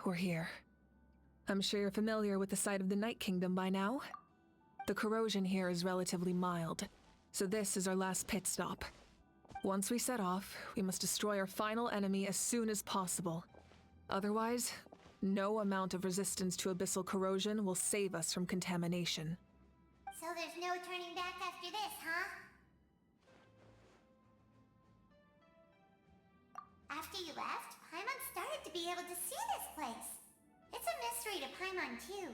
We're here. I'm sure you're familiar with the site of the Night Kingdom by now. The corrosion here is relatively mild, so this is our last pit stop. Once we set off, we must destroy our final enemy as soon as possible. Otherwise, no amount of resistance to abyssal corrosion will save us from contamination. So there's no turning back after this, huh? After you left, Paimon started to be able to see this place. It's a mystery to Paimon, too.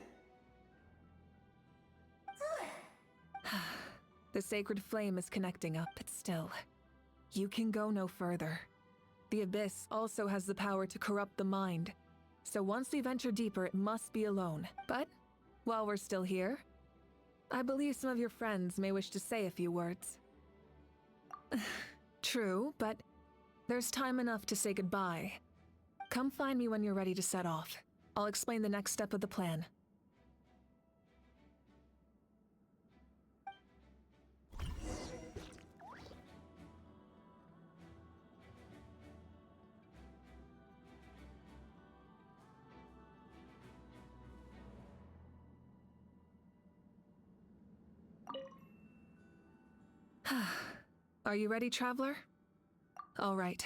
The sacred flame is connecting up, but still, you can go no further. The abyss also has the power to corrupt the mind, so once we venture deeper, it must be alone. But while we're still here, I believe some of your friends may wish to say a few words. True, but there's time enough to say goodbye. Come find me when you're ready to set off. I'll explain the next step of the plan. Are you ready, traveler? All right.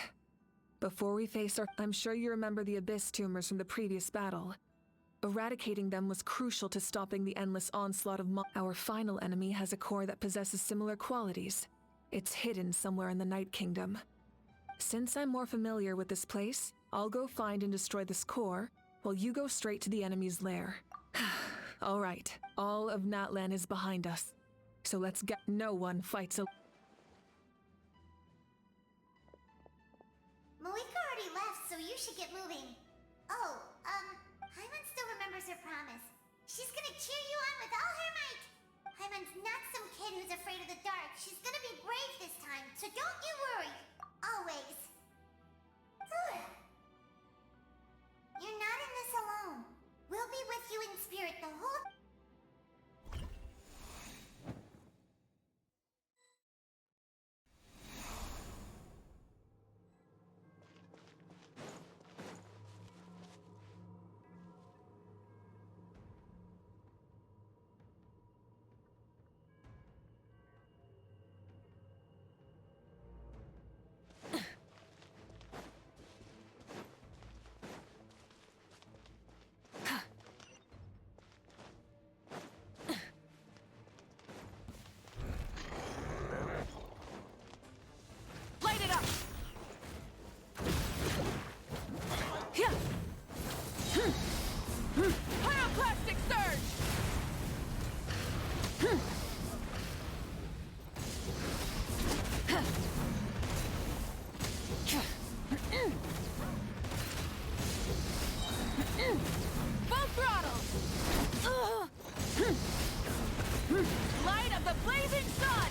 Before we face I'm sure you remember the abyss tumors from the previous battle. Eradicating them was crucial to stopping the endless onslaught of Our final enemy has a core that possesses similar qualities. It's hidden somewhere in the Night Kingdom. Since I'm more familiar with this place, I'll go find and destroy this core, while you go straight to the enemy's lair. All right, all of Natlan is behind us. So let's get— No one fights alone. Malika already left, so you should get moving. Oh, Paimon still remembers her promise. She's gonna cheer you on with all her might. Paimon's not some kid who's afraid of the dark. She's gonna be brave this time, so don't you worry. Always. You're not in this alone. We'll be with you in spirit the whole— Pyroclastic surge! Full throttle! Light of the blazing sun!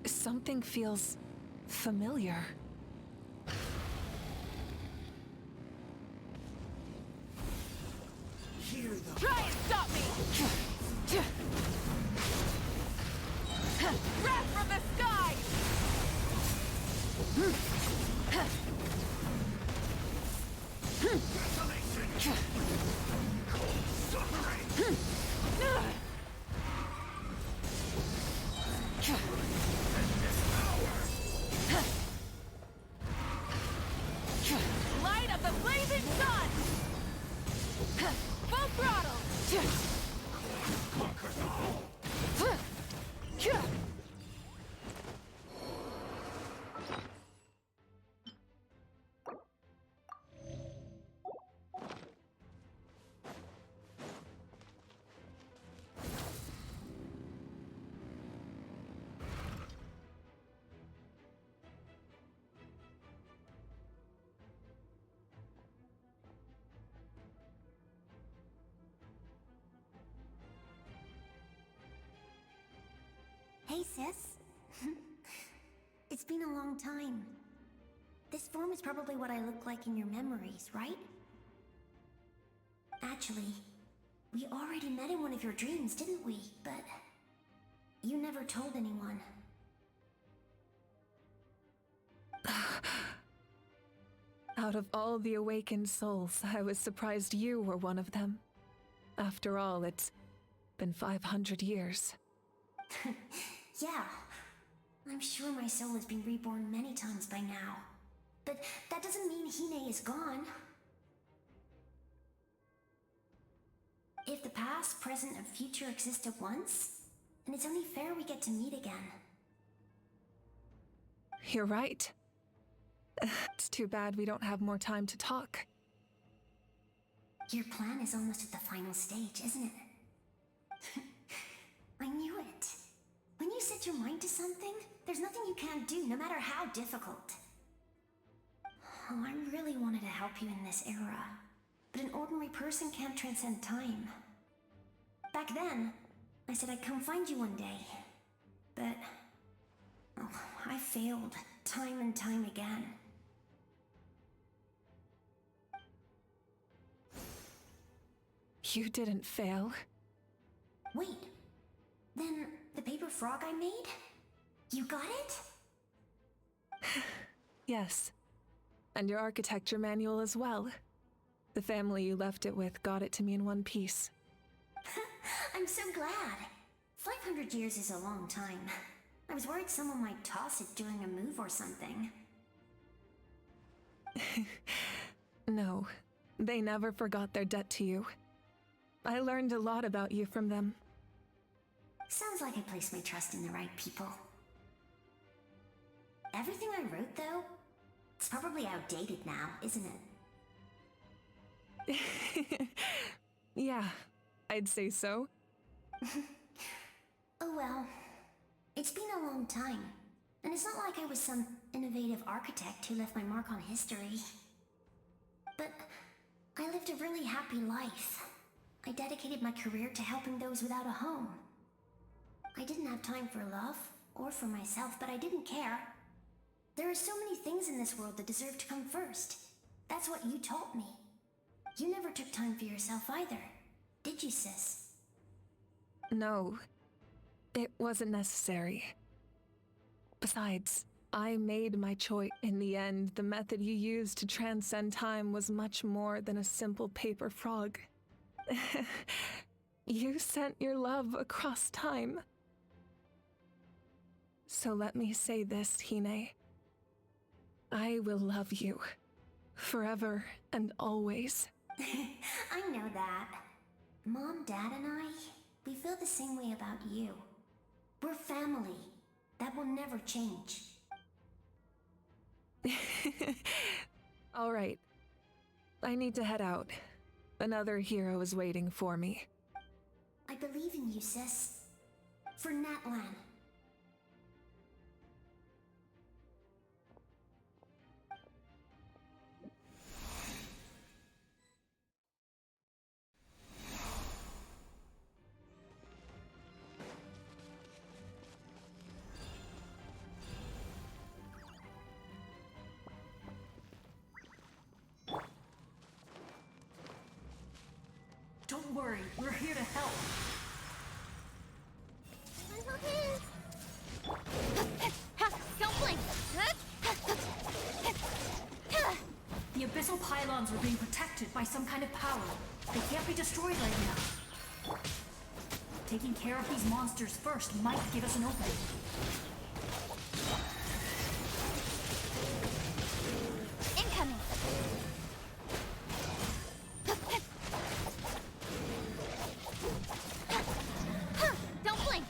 Something feels familiar. Try and stop me! Wrath from the sky! Desolation! Cold suffering! And this power! Hey, sis. It's been a long time. This form is probably what I look like in your memories, right? Actually, we already met in one of your dreams, didn't we? But you never told anyone. Out of all the awakened souls, I was surprised you were one of them. After all, it's been 500 years. Yeah. I'm sure my soul has been reborn many times by now. But that doesn't mean Hine is gone. If the past, present, and future exist at once, then it's only fair we get to meet again. You're right. It's too bad we don't have more time to talk. Your plan is almost at the final stage, isn't it? I knew it. When you set your mind to something, there's nothing you can't do, no matter how difficult. Oh, I really wanted to help you in this era, but an ordinary person can't transcend time. Back then, I said I'd come find you one day, but I failed time and time again. You didn't fail. Wait, then the paper frog I made? You got it? Yes. And your architecture manual as well. The family you left it with got it to me in one piece. I'm so glad. 500 years is a long time. I was worried someone might toss it during a move or something. No, they never forgot their debt to you. I learned a lot about you from them. Sounds like I placed my trust in the right people. Everything I wrote, though, it's probably outdated now, isn't it? Yeah, I'd say so. Oh well. It's been a long time, and it's not like I was some innovative architect who left my mark on history. But I lived a really happy life. I dedicated my career to helping those without a home. I didn't have time for love, or for myself, but I didn't care. There are so many things in this world that deserve to come first. That's what you taught me. You never took time for yourself either, did you, sis? No, it wasn't necessary. Besides, I made my choice. In the end, the method you used to transcend time was much more than a simple paper frog. You sent your love across time. So let me say this, Hine. I will love you. Forever and always. I know that. Mom, Dad, and I, we feel the same way about you. We're family. That will never change. All right. I need to head out. Another hero is waiting for me. I believe in you, sis. For Natlan. Don't worry, we're here to help. Don't blink! The abyssal pylons are being protected by some kind of power. They can't be destroyed right now. Taking care of these monsters first might give us an opening. Incoming! Don't blink!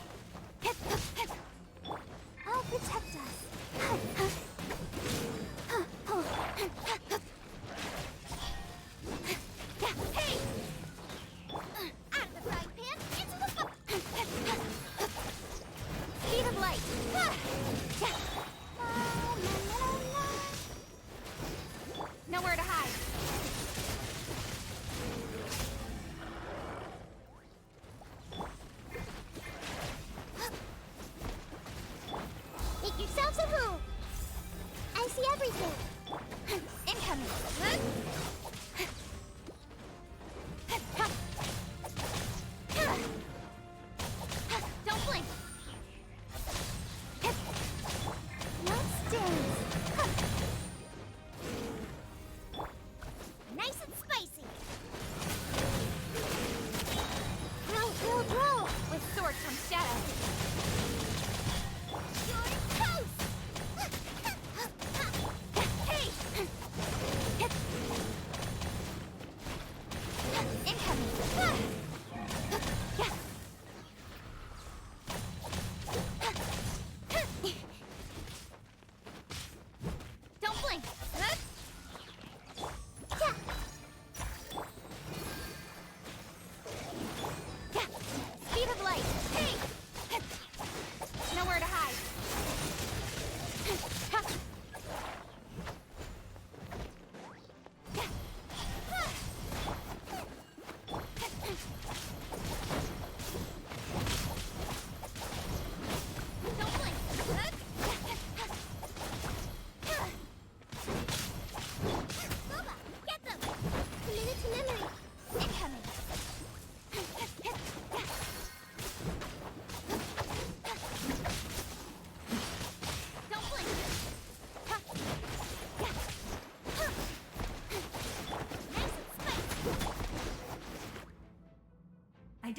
I'll protect us. Hey! Out of the frying pan, into the speed of light!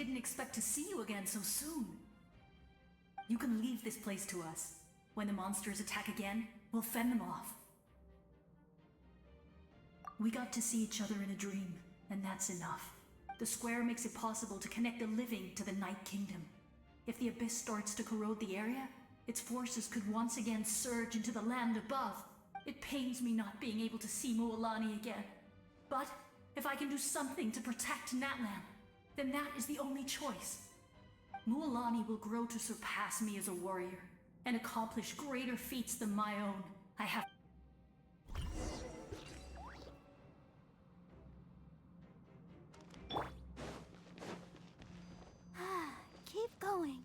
didn't expect to see you again so soon. You can leave this place to us. When the monsters attack again, we'll fend them off. We got to see each other in a dream, and that's enough. The square makes it possible to connect the living to the Night Kingdom. If the abyss starts to corrode the area, its forces could once again surge into the land above. It pains me not being able to see Mualani again. But if I can do something to protect Natlan, then that is the only choice. Mualani will grow to surpass me as a warrior and accomplish greater feats than my own. I have... Keep going.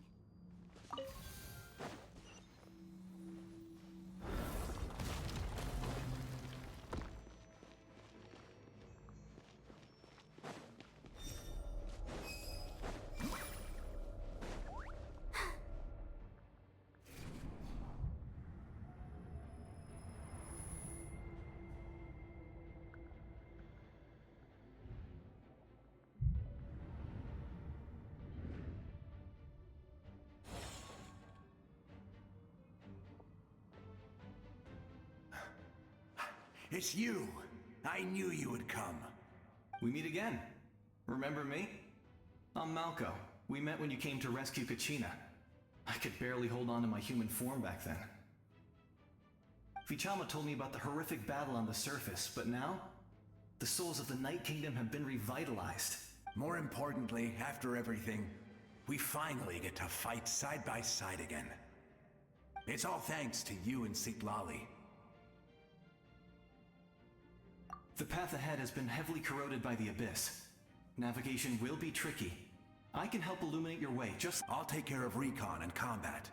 It's you! I knew you would come. We meet again. Remember me? I'm Malco. We met when you came to rescue Kachina. I could barely hold on to my human form back then. Vichama told me about the horrific battle on the surface, but now, the souls of the Night Kingdom have been revitalized. More importantly, after everything, we finally get to fight side by side again. It's all thanks to you and Sitlali. The path ahead has been heavily corroded by the abyss. Navigation will be tricky. I can help illuminate your way, just... I'll take care of recon and combat.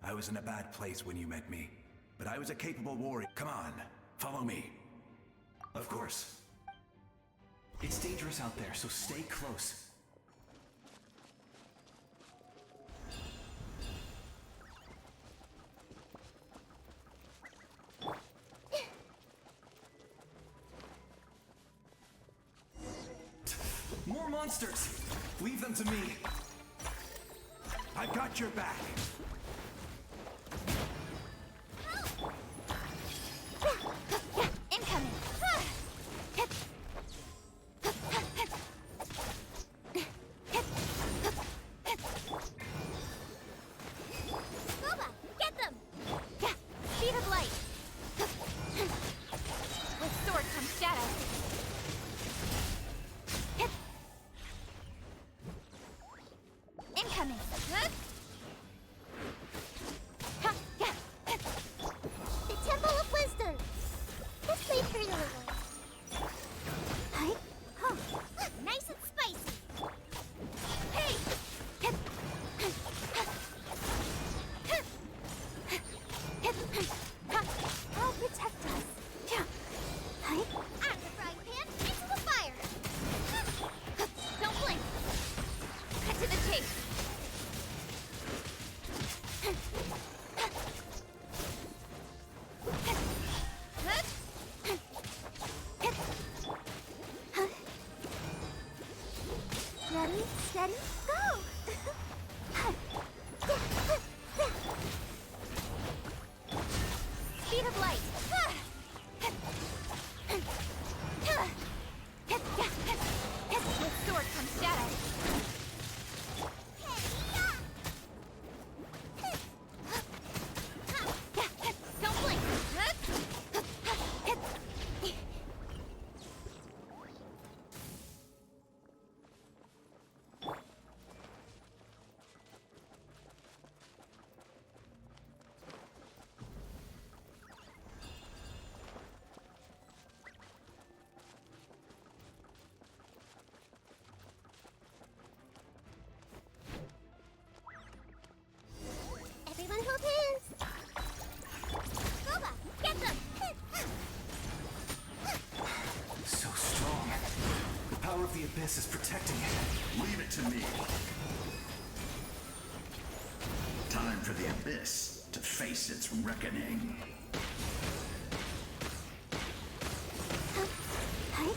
I was in a bad place when you met me, but I was a capable warrior. Come on, follow me. Of course. It's dangerous out there, so stay close. More monsters! Leave them to me! I've got your back! Incoming! Boba, get them! Speed of light! With sword comes shadow. Incoming! The Temple of Wisdom! This may hurt a little. Hi? Huh. Nice and spicy! Hey! I'll protect us. Hi? Out of the frying pan, into the fire! Don't blink! Cut to the chase! Ready, steady, go! Speed of light! With sword comes shadow. Don't blink! Everyone hold hands! Boba, get them! So strong. The power of the abyss is protecting it. Leave it to me. Time for the abyss to face its reckoning. Hi?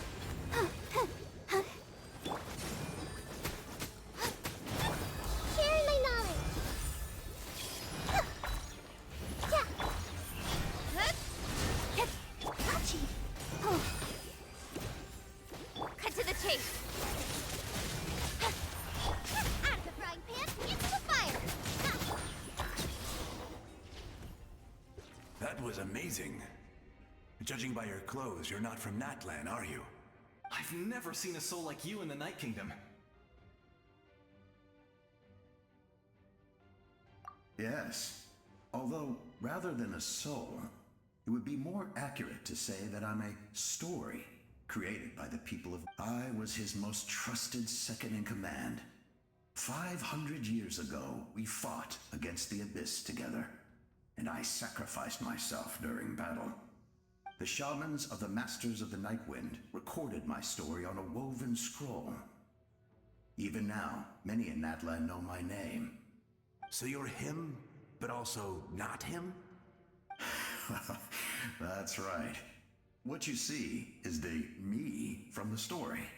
was amazing. Judging by your clothes, you're not from Natlan, are you? I've never seen a soul like you in the Night Kingdom. Yes. Although, rather than a soul, it would be more accurate to say that I'm a story created by the people of... I was his most trusted second-in-command. 500 years ago, we fought against the Abyss together, and I sacrificed myself during battle. The shamans of the Masters of the Nightwind recorded my story on a woven scroll. Even now, many in Natlan know my name. So you're him, but also not him? That's right. What you see is the me from the story.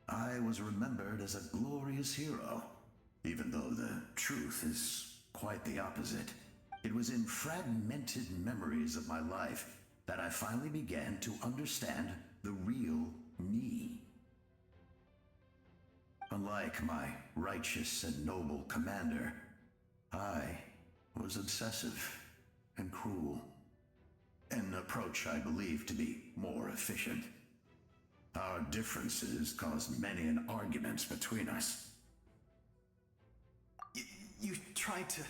I was remembered as a glorious hero, even though the truth is quite the opposite. It was in fragmented memories of my life that I finally began to understand the real me. Unlike my righteous and noble commander, I was obsessive and cruel. An approach I believe to be more efficient. Our differences caused many an arguments between us. You tried to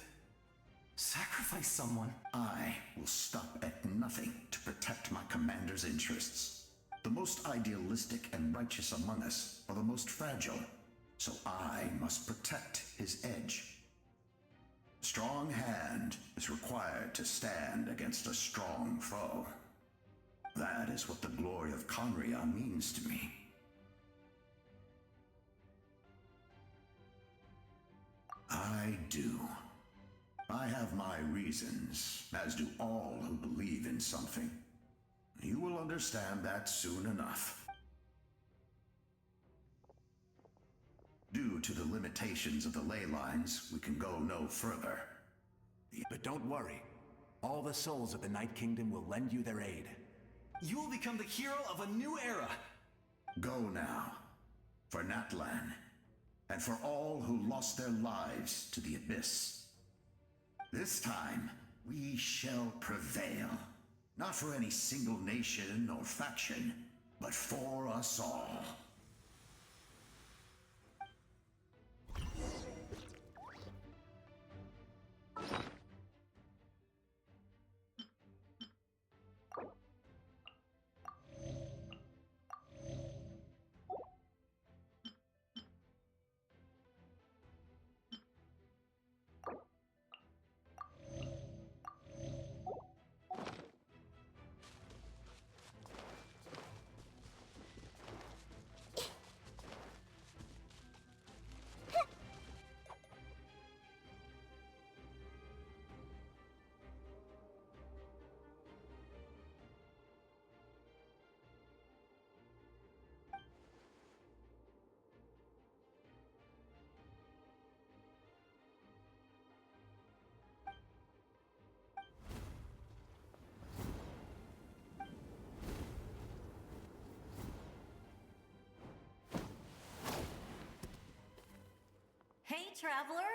sacrifice someone? I will stop at nothing to protect my commander's interests. The most idealistic and righteous among us are the most fragile, so I must protect his edge. A strong hand is required to stand against a strong foe. That is what the glory of Conria means to me. I do. I have my reasons, as do all who believe in something. You will understand that soon enough. Due to the limitations of the ley lines, we can go no further. But don't worry. All the souls of the Night Kingdom will lend you their aid. You will become the hero of a new era! Go now, for Natlan, and for all who lost their lives to the Abyss. This time, we shall prevail. Not for any single nation or faction, but for us all. Hey, traveler!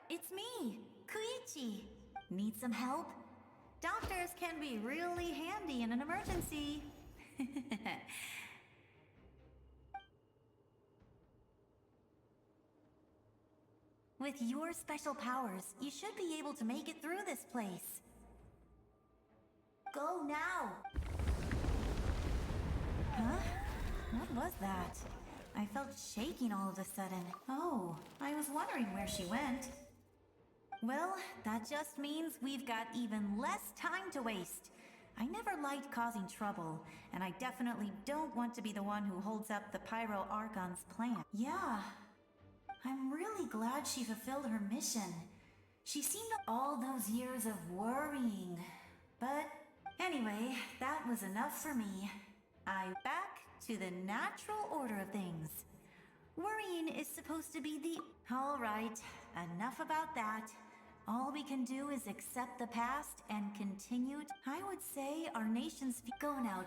It's me, Koichi. Need some help? Doctors can be really handy in an emergency. With your special powers, you should be able to make it through this place. Go now! Huh? What was that? I felt shaking all of a sudden. Oh, I was wondering where she went. Well, that just means we've got even less time to waste. I never liked causing trouble, and I definitely don't want to be the one who holds up the Pyro Archon's plan. Yeah, I'm really glad she fulfilled her mission. She seemed all those years of worrying. But anyway, that was enough for me. I'm back to the natural order of things. Worrying is supposed to be the... All right, enough about that. All we can do is accept the past and continue. I would say our nation's... Go now,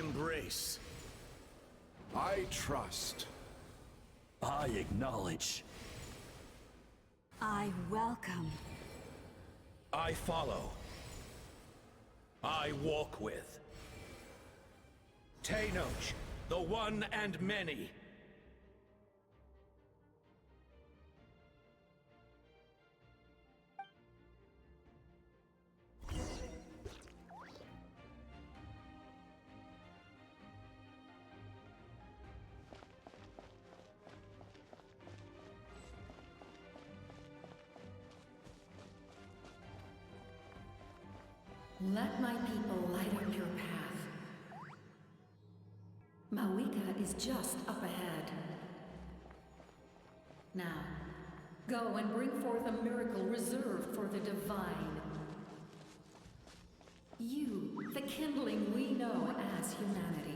embrace. I trust. I acknowledge. I welcome. I follow. I walk with. Tenoch, the one and many. Let my people light up your path. Mawika is just up ahead. Now, go and bring forth a miracle reserved for the divine. You, the kindling we know as humanity.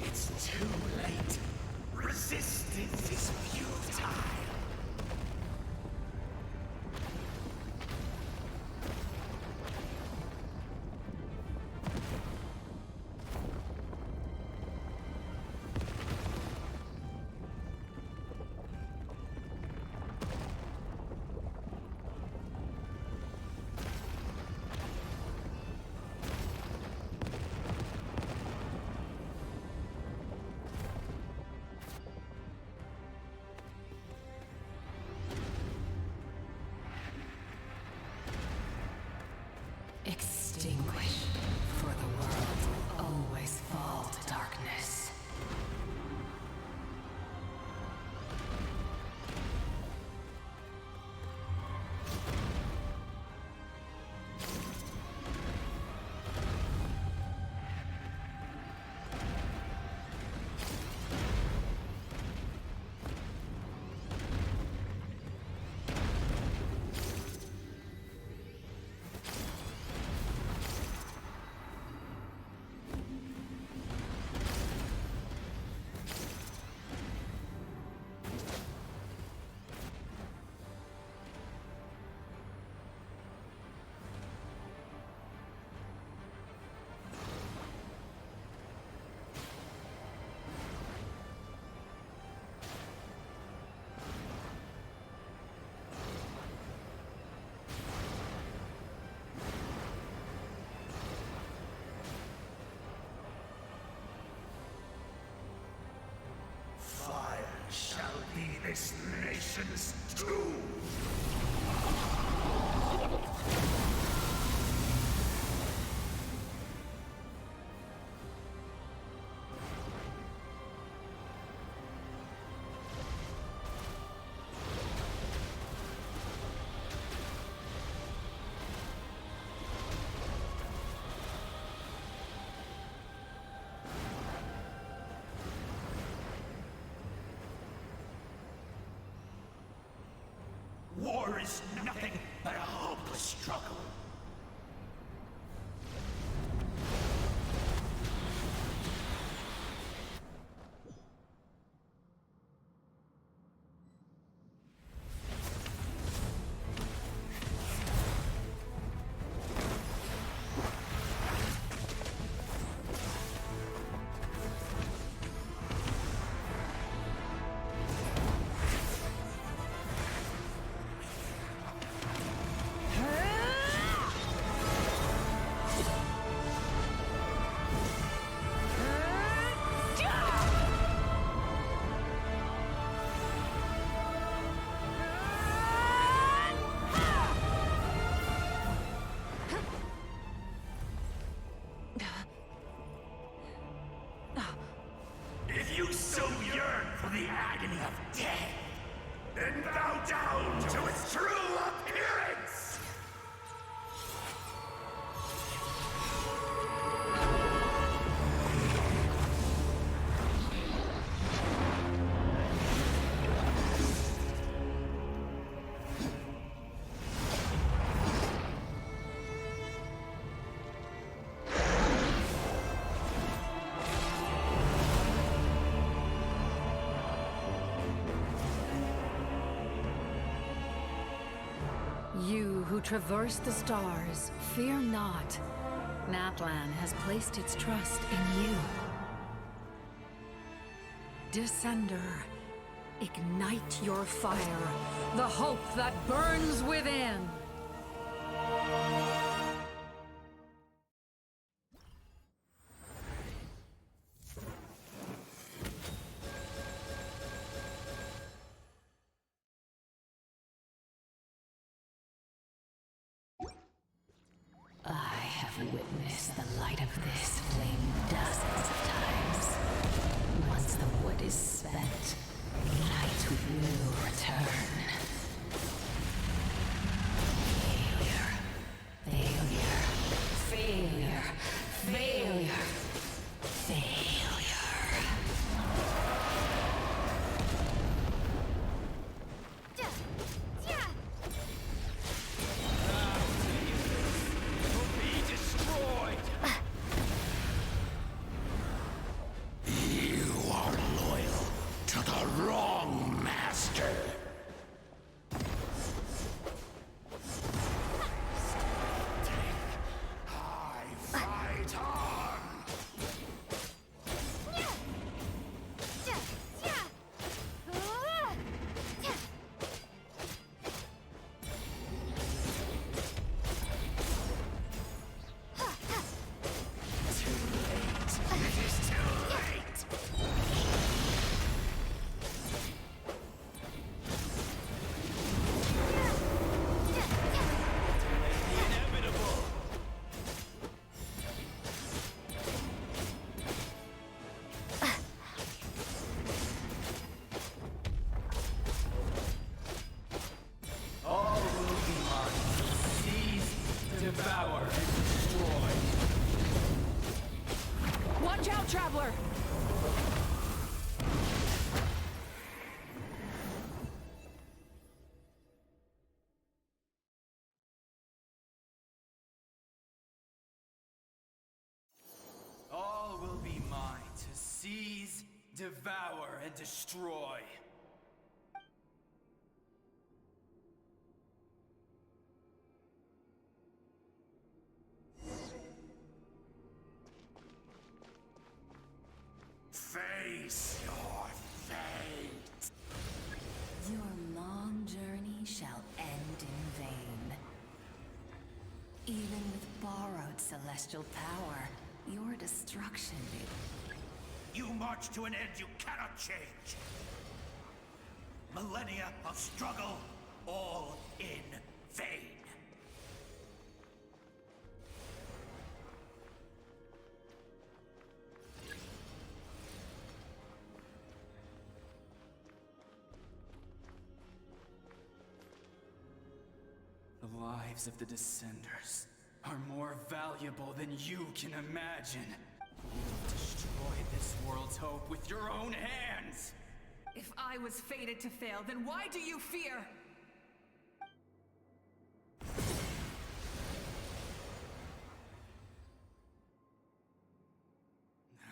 It's too late. Resistance is futile. Extinguished, for the world will always fall to darkness. Fire shall be this nation's tomb. You who traverse the stars, fear not. Natlan has placed its trust in you. Descender, ignite your fire, the hope that burns within! I have witnessed the light of this flame dozens of times. Once the wood is spent, night will return. Failure. Failure. Failure. Failure. Watch out, Traveler! All will be mine to seize, devour, and destroy. Face your fate. Your long journey shall end in vain. Even with borrowed celestial power, your destruction You march to an end you cannot change. Millennia of struggle, all in vain. The lives of the Descenders are more valuable than you can imagine. You've destroyed this world's hope with your own hands! If I was fated to fail, then why do you fear?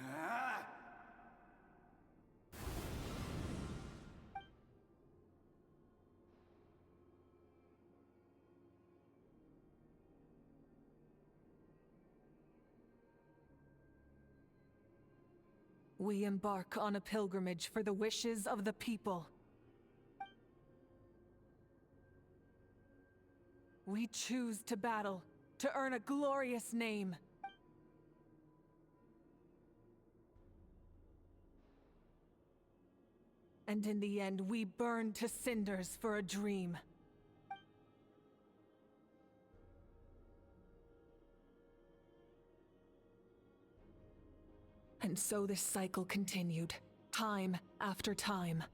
Ah! We embark on a pilgrimage for the wishes of the people. We choose to battle, to earn a glorious name. And in the end, we burn to cinders for a dream. And so this cycle continued, time after time.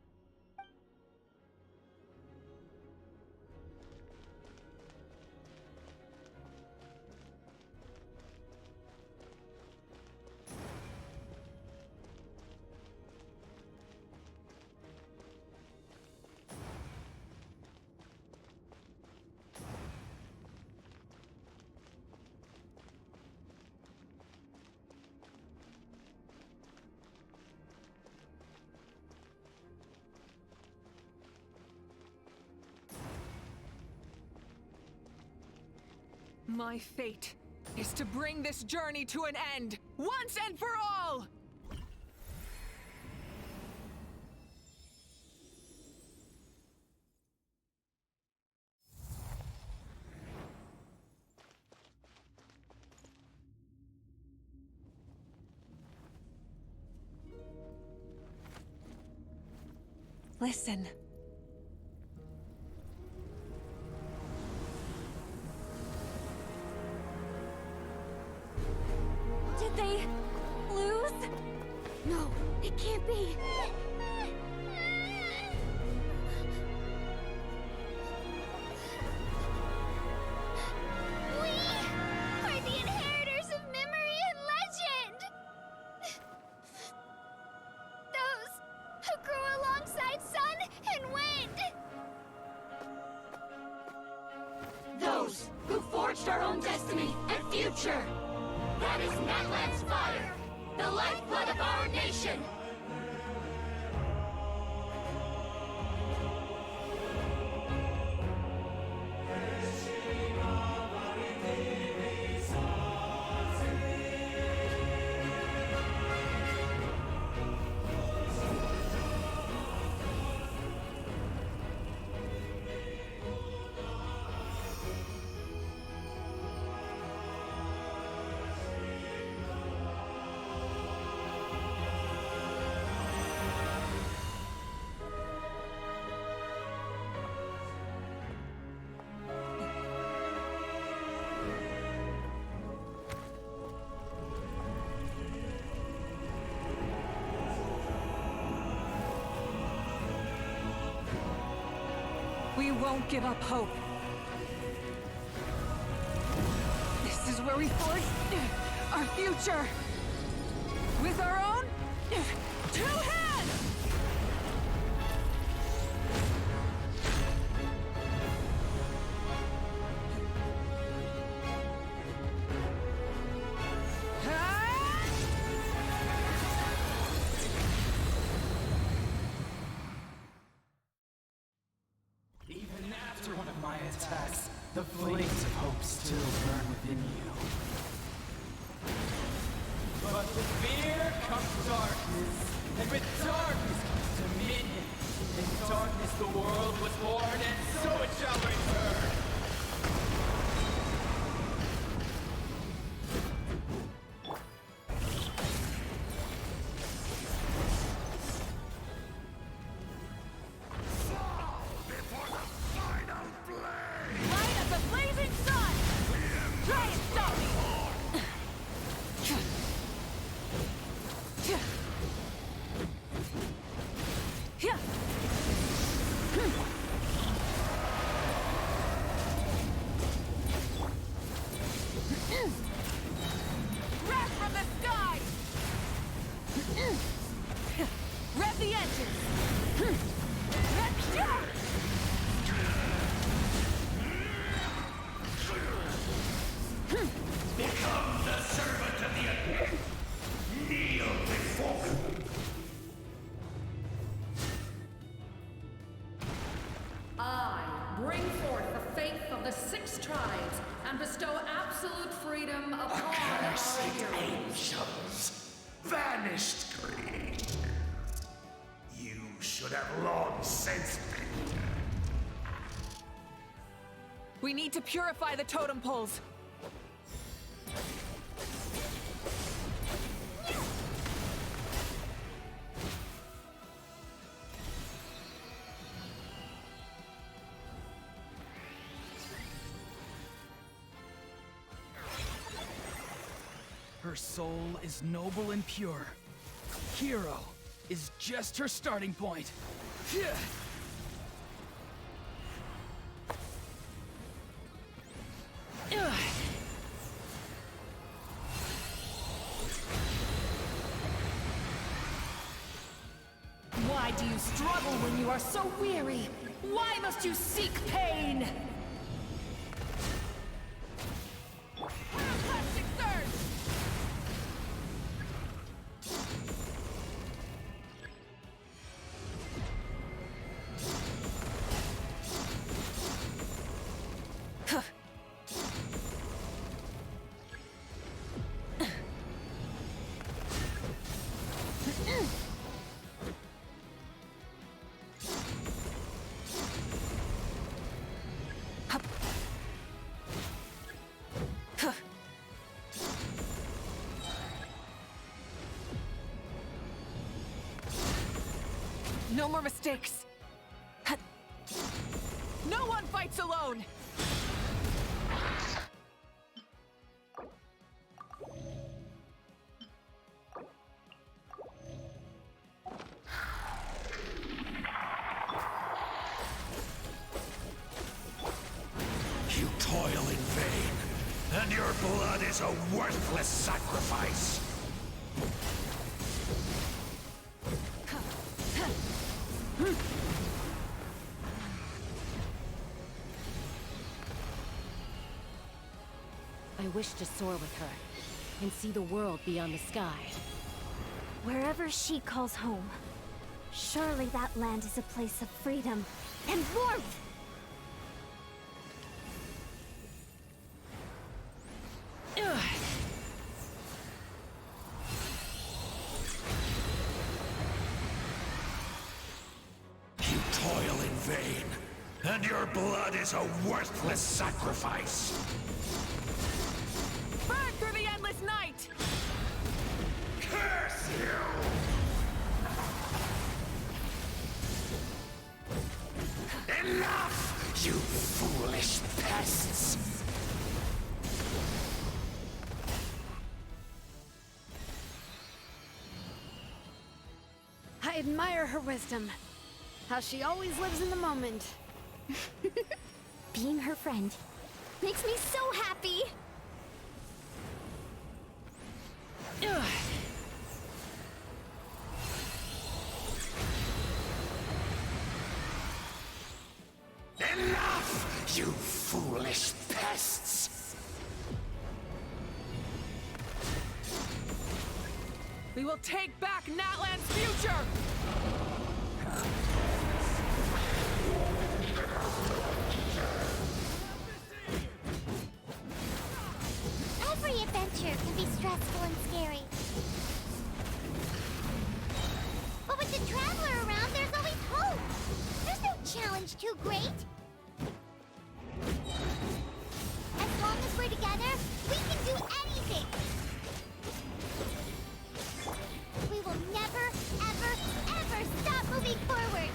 My fate is to bring this journey to an end, once and for all! Listen. Did they lose? No, it can't be. We are the inheritors of memory and legend. Those who grew alongside sun and wind. Those who forged our own destiny and future. That is Natlan's fire, the lifeblood of our nation. We won't give up hope. This is where we forge our future. With our own 2 hands! Even after one of my attacks, the flames of hope still burn within you. But with fear comes darkness, and with darkness comes dominion. In darkness the world was born, and so it shall return. Light of the blazing sun! Try and stop me! Wrath from the sky! Rev the engines! Become the servant of the kneel before I bring forth the faith of the 6 tribes and bestow absolute freedom upon our accursed heroes. angels, vanished greed. You should have long since been dead. We need to purify the totem poles. Her soul is noble and pure. Hero is just her starting point. Why do you struggle when you are so weary? Why must you seek pain? Plastic surge! No more mistakes. No one fights alone! You toil in vain, and your blood is a worthless sacrifice. I wish to soar with her, and see the world beyond the sky. Wherever she calls home, surely that land is a place of freedom and warmth! You toil in vain, and your blood is a worthless sacrifice. Burn through the endless night! Curse you! Enough, you foolish pests! I admire her wisdom. How she always lives in the moment. Being her friend makes me so happy! Enough, you foolish pests! We will take back Natlan's future! Every adventure can be stressful and scary. But with the Traveler around, there's always hope! There's no challenge too great! As long as we're together, we can do anything! We will never, ever, ever stop moving forward!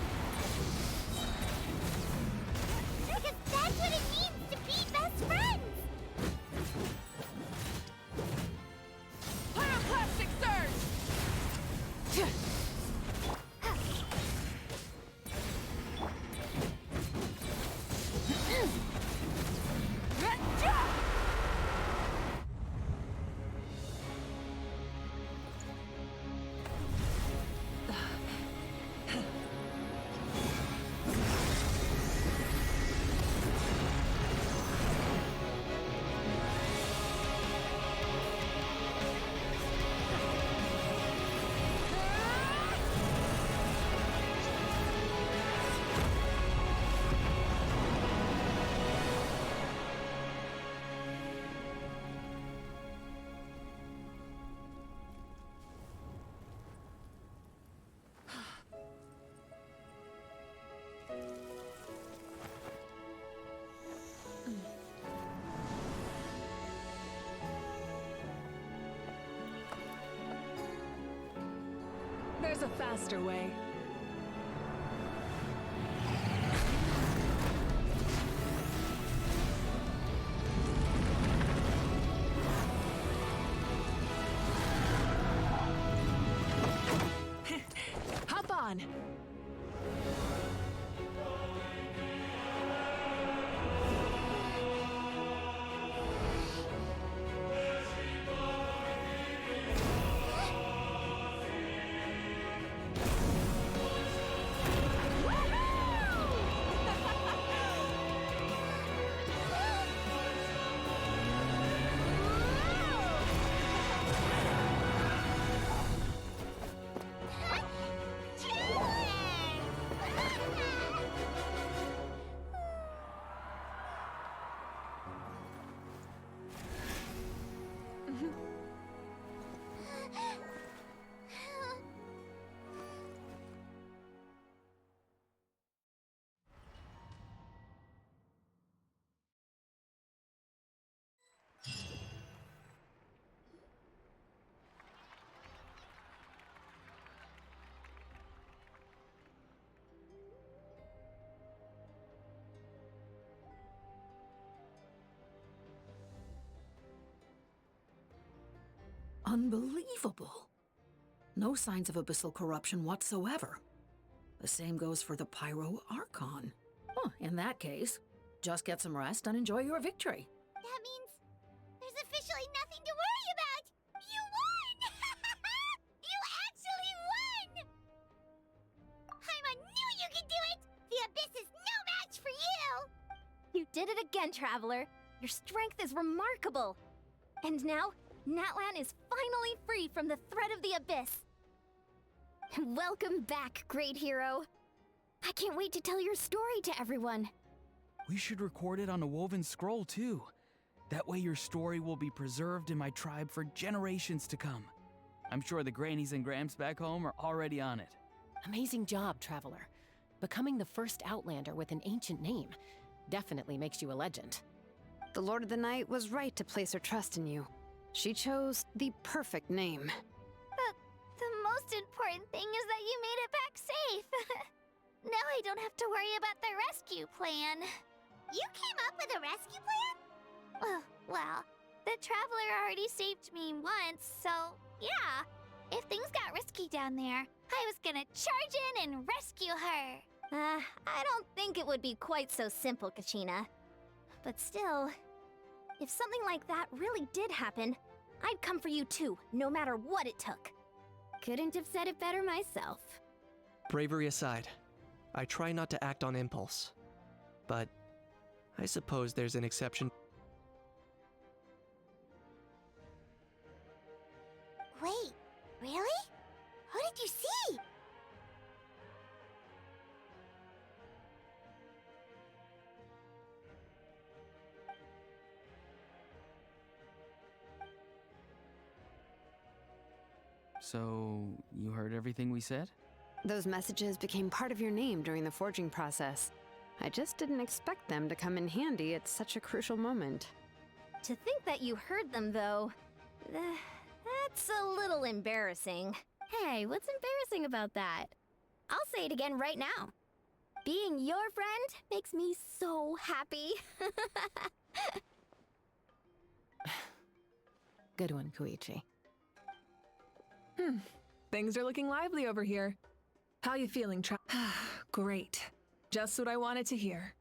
Because that's what it means to be best friends! Pyroclastic surge! There's a faster way. Hop on! Unbelievable. No signs of abyssal corruption whatsoever. The same goes for the Pyro Archon. Oh, in that case, just get some rest and enjoy your victory. That means there's officially nothing to worry about! You won! You actually won! Paimon knew you could do it! The Abyss is no match for you! You did it again, Traveler. Your strength is remarkable. And now, Natlan is finally free from the threat of the Abyss. Welcome back, great hero. I can't wait to tell your story to everyone. We should record it on a woven scroll, too. That way your story will be preserved in my tribe for generations to come. I'm sure the grannies and gramps back home are already on it. Amazing job, Traveler. Becoming the first Outlander with an ancient name definitely makes you a legend. The Lord of the Night was right to place her trust in you. She chose the perfect name. The most important thing is that you made it back safe. Now I don't have to worry about the rescue plan. You came up with a rescue plan? Well, the Traveler already saved me once, so yeah. If things got risky down there, I was gonna charge in and rescue her. I don't think it would be quite so simple, Kachina. But still, if something like that really did happen, I'd come for you too, no matter what it took. Couldn't have said it better myself. Bravery aside, I try not to act on impulse. But I suppose there's an exception. Wait, really? Who did you see? So, you heard everything we said? Those messages became part of your name during the forging process. I just didn't expect them to come in handy at such a crucial moment. To think that you heard them, though, that's a little embarrassing. Hey, what's embarrassing about that? I'll say it again right now. Being your friend makes me so happy. Good one, Koichi. Things are looking lively over here. How you feeling, Great. Just what I wanted to hear.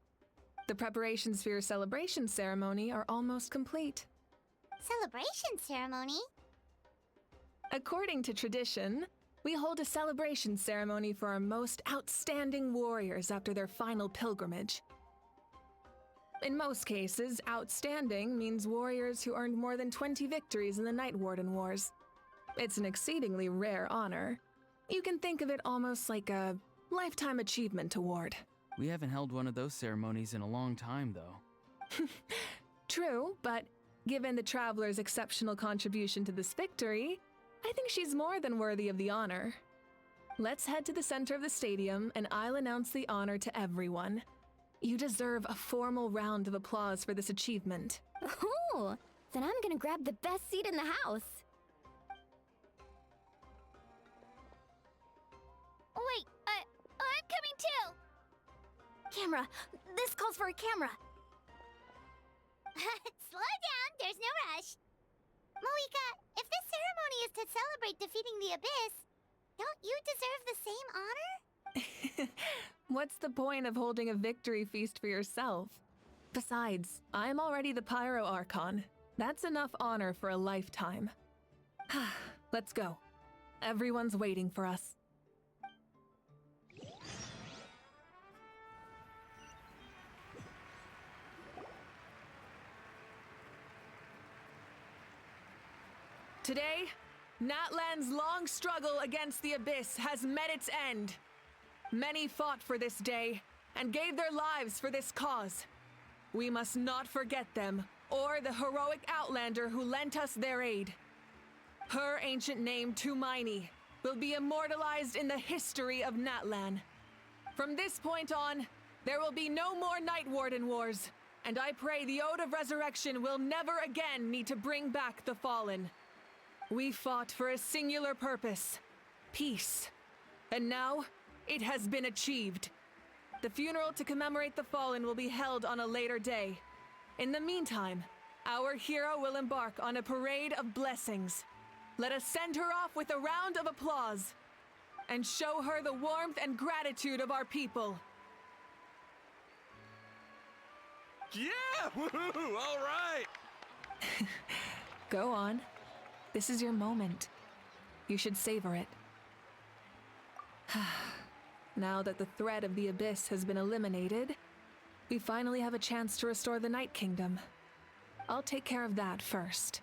The preparations for your celebration ceremony are almost complete. Celebration ceremony? According to tradition, we hold a celebration ceremony for our most outstanding warriors after their final pilgrimage. In most cases, outstanding means warriors who earned more than 20 victories in the Night Warden Wars. It's an exceedingly rare honor. You can think of it almost like a lifetime achievement award. We haven't held one of those ceremonies in a long time, though. True, but given the Traveler's exceptional contribution to this victory, I think she's more than worthy of the honor. Let's head to the center of the stadium and I'll announce the honor to everyone. You deserve a formal round of applause for this achievement. Ooh, then I'm gonna grab the best seat in the house. Wait, I'm coming too! Camera! This calls for a camera! Slow down, there's no rush. Moika, if this ceremony is to celebrate defeating the Abyss, don't you deserve the same honor? What's the point of holding a victory feast for yourself? Besides, I'm already the Pyro Archon. That's enough honor for a lifetime. Let's go. Everyone's waiting for us. Today, Natlan's long struggle against the Abyss has met its end. Many fought for this day and gave their lives for this cause. We must not forget them or the heroic Outlander who lent us their aid. Her ancient name, Tumaini, will be immortalized in the history of Natlan. From this point on, there will be no more Night Warden Wars, and I pray the Ode of Resurrection will never again need to bring back the Fallen. We fought for a singular purpose, peace. And now, it has been achieved. The funeral to commemorate the Fallen will be held on a later day. In the meantime, our hero will embark on a parade of blessings. Let us send her off with a round of applause and show her the warmth and gratitude of our people. Yeah! Woohoo! All right! Go on. This is your moment. You should savor it. Now that the threat of the Abyss has been eliminated, we finally have a chance to restore the Night Kingdom. I'll take care of that first.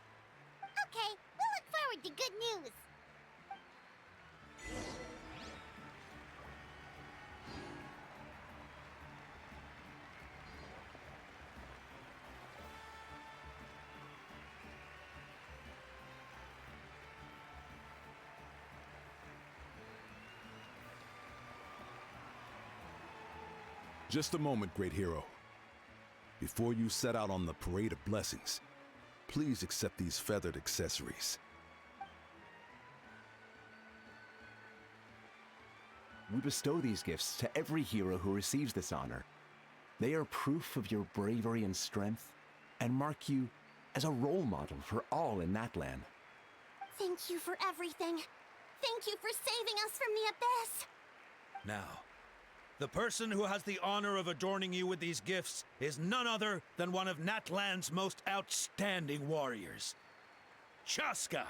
Okay, we'll look forward to good news. Just a moment, great hero. Before you set out on the Parade of Blessings, please accept these feathered accessories. We bestow these gifts to every hero who receives this honor. They are proof of your bravery and strength, and mark you as a role model for all in Natlan. Thank you for everything. Thank you for saving us from the Abyss. Now, the person who has the honor of adorning you with these gifts is none other than one of Natlan's most outstanding warriors, Chaska.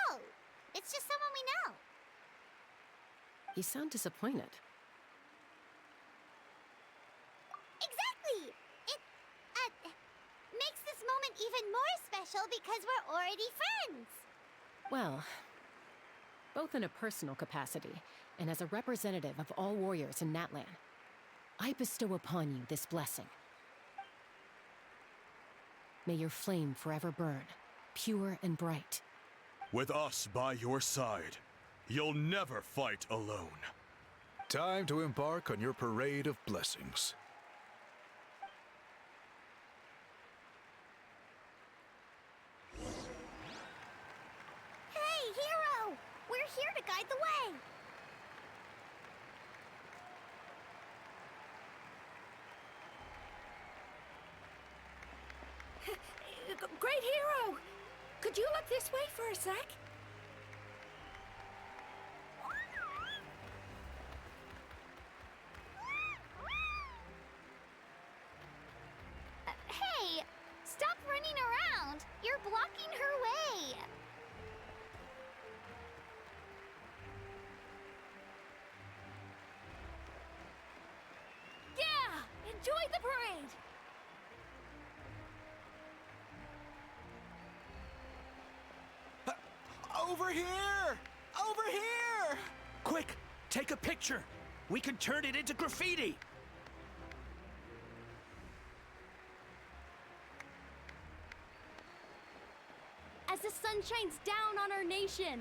Oh, it's just someone we know. You sound disappointed. Exactly! It, makes this moment even more special because we're already friends. Well, both in a personal capacity and as a representative of all warriors in Natlan, I bestow upon you this blessing. May your flame forever burn, pure and bright. With us by your side, you'll never fight alone. Time to embark on your Parade of Blessings. Hey, hero! We're here to guide the way. Great hero! Could you look this way for a sec? Hey! Stop running around! You're blocking her way! Yeah! Enjoy the parade! Over here! Over here! Quick, take a picture. We can turn it into graffiti. As the sun shines down on our nation.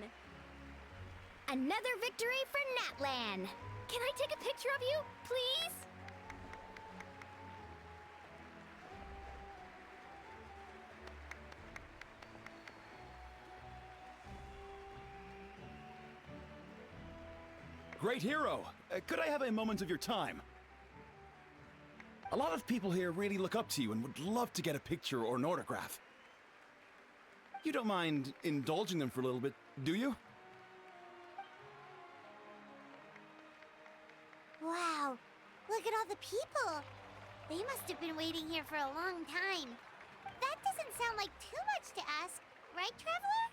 Another victory for Natlan. Can I take a picture of you, please? Great hero! Could I have a moment of your time? A lot of people here really look up to you and would love to get a picture or an autograph. You don't mind indulging them for a little bit, do you? Wow, look at all the people. They must have been waiting here for a long time. That doesn't sound like too much to ask, right, Traveler?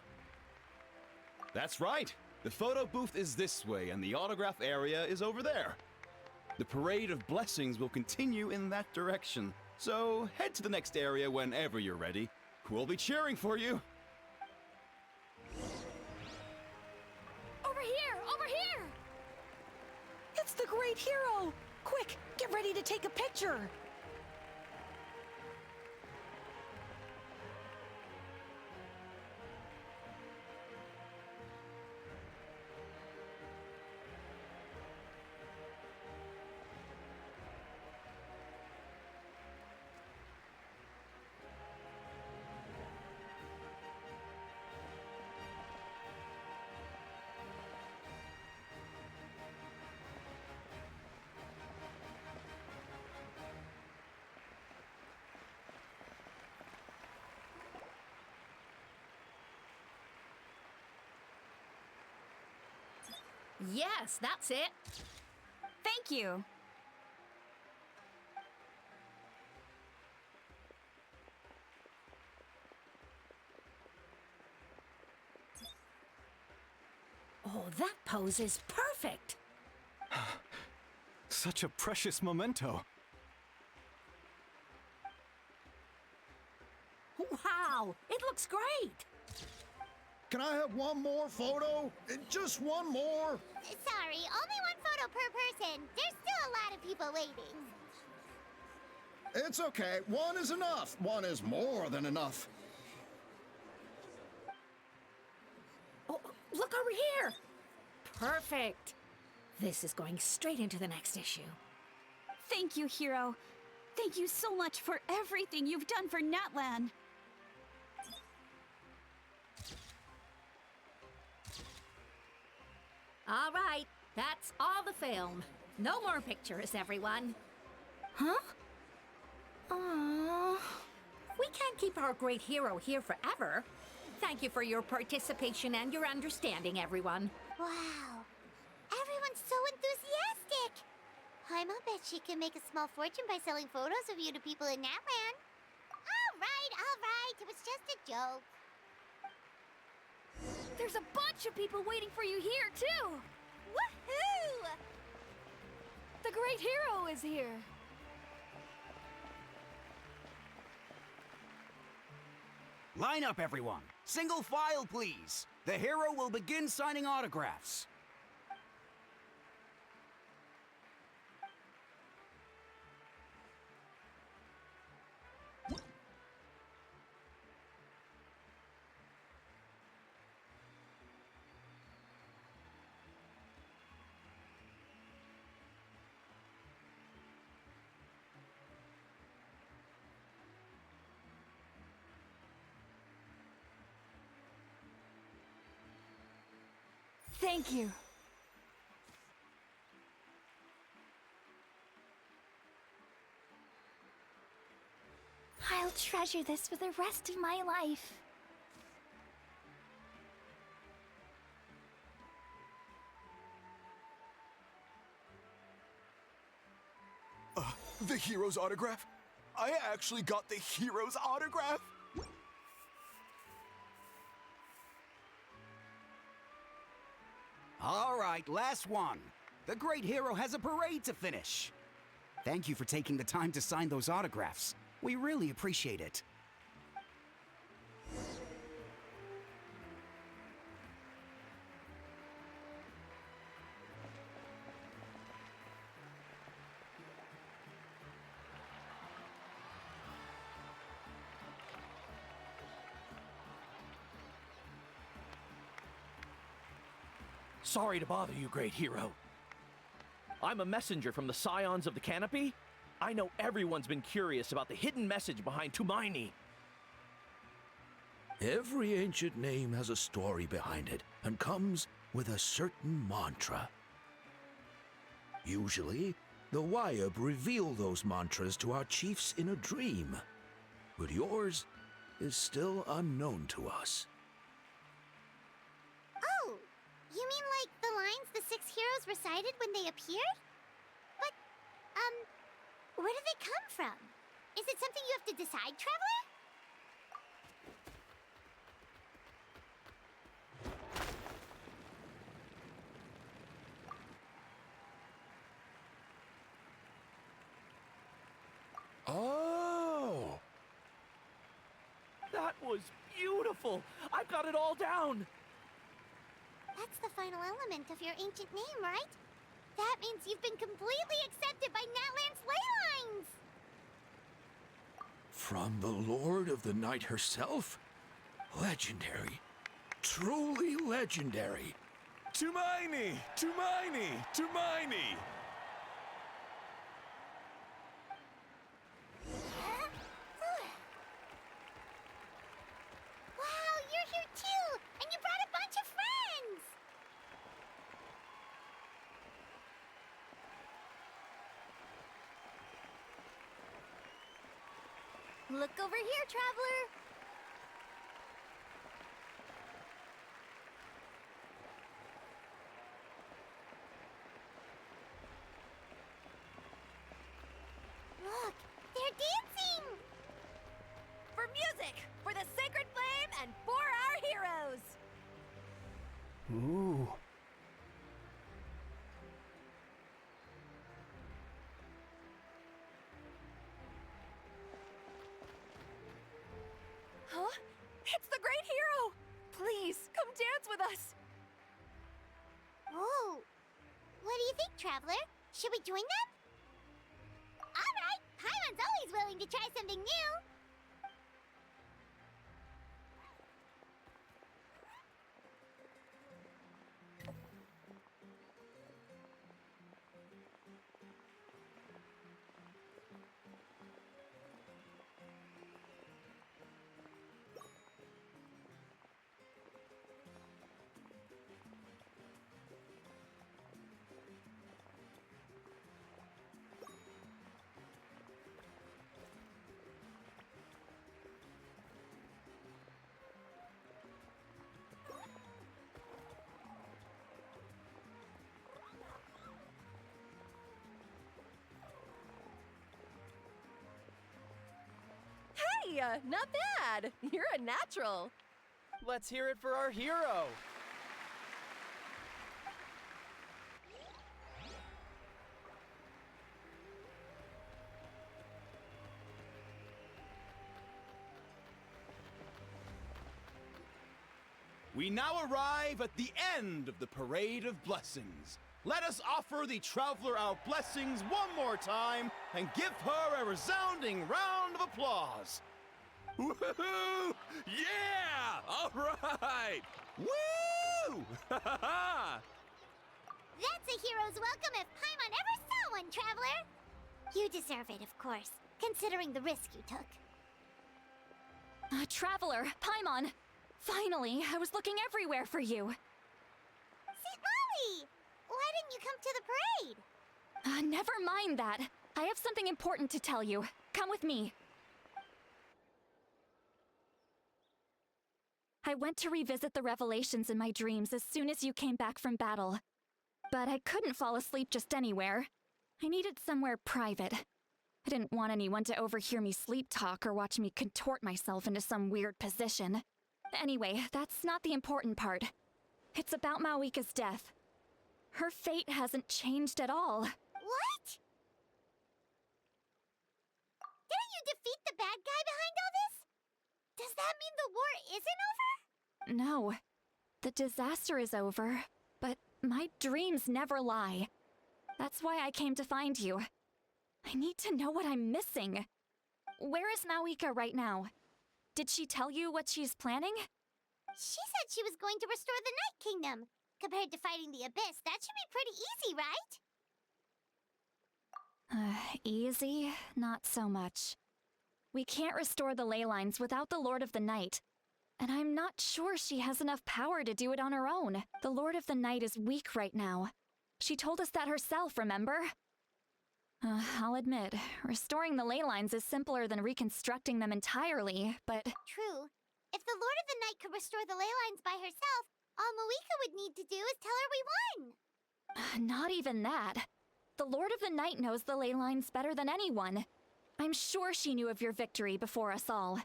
That's right! The photo booth is this way, and the autograph area is over there. The Parade of Blessings will continue in that direction, so head to the next area whenever you're ready. We'll be cheering for you! Over here! Over here! It's the great hero! Quick, get ready to take a picture! Yes, that's it. Thank you. Oh, that pose is perfect. Such a precious memento. Wow, it looks great. Can I have one more photo? Just one more? Sorry, only one photo per person. There's still a lot of people waiting. It's okay. One is enough. One is more than enough. Oh, look over here. Perfect. This is going straight into the next issue. Thank you, Hero. Thank you so much for everything you've done for Natlan. All right, that's all the film. No more pictures, everyone. Huh? Aww. We can't keep our great hero here forever. Thank you for your participation and your understanding, everyone. Wow. Everyone's so enthusiastic. I'ma bet she can make a small fortune by selling photos of you to people in Natlan. All right. It was just a joke. There's a bunch of people waiting for you here, too! Woohoo! The great hero is here. Line up, everyone. Single file, please. The hero will begin signing autographs. Thank you. I'll treasure this for the rest of my life. The hero's autograph? I actually got the hero's autograph? All right, last one. The great hero has a parade to finish. Thank you for taking the time to sign those autographs. We really appreciate it. Sorry to bother you, great hero. I'm a messenger from the Scions of the Canopy. I know everyone's been curious about the hidden message behind Tumaini. Every ancient name has a story behind it and comes with a certain mantra. Usually, the Wayab reveal those mantras to our chiefs in a dream, but yours is still unknown to us. Oh, you mean like the lines the 6 heroes recited when they appeared? But, where do they come from? Is it something you have to decide, Traveler? Oh! That was beautiful! I've got it all down! That's the final element of your ancient name, right? That means you've been completely accepted by Natlan's ley lines! From the Lord of the Night herself? Legendary. Truly legendary. Tumaini! Tumaini! Tumaini! Wow, you're here too! And you brought a bunch of friends! Look over here, Traveler! dance with us! Oh, what do you think, Traveler? Should we join them? All right, Paimon's always willing to try something new. Hey, not bad! You're a natural! Let's hear it for our hero! We now arrive at the end of the Parade of Blessings. Let us offer the Traveler our blessings one more time and give her a resounding round of applause. Woohoo! Yeah! All right! Woo! That's a hero's welcome if Paimon ever saw one, Traveler! You deserve it, of course, considering the risk you took. Traveler, Paimon! Finally, I was looking everywhere for you. St. Molly! Why didn't you come to the parade? Never mind that. I have something important to tell you. Come with me. I went to revisit the revelations in my dreams as soon as you came back from battle. But I couldn't fall asleep just anywhere. I needed somewhere private. I didn't want anyone to overhear me sleep talk or watch me contort myself into some weird position. Anyway, that's not the important part. It's about Mawika's death. Her fate hasn't changed at all. What? Didn't you defeat the bad guy behind all this? Does that mean the war isn't over? No. The disaster is over, but my dreams never lie. That's why I came to find you. I need to know what I'm missing. Where is Mawika right now? Did she tell you what she's planning? She said she was going to restore the Night Kingdom. Compared to fighting the Abyss, that should be pretty easy, right? Easy? Not so much. We can't restore the ley lines without the Lord of the Night. And I'm not sure she has enough power to do it on her own. The Lord of the Night is weak right now. She told us that herself, remember? I'll admit, restoring the ley lines is simpler than reconstructing them entirely, but... True. If the Lord of the Night could restore the ley lines by herself, all Mawika would need to do is tell her we won! Not even that. The Lord of the Night knows the ley lines better than anyone. I'm sure she knew of your victory before us all.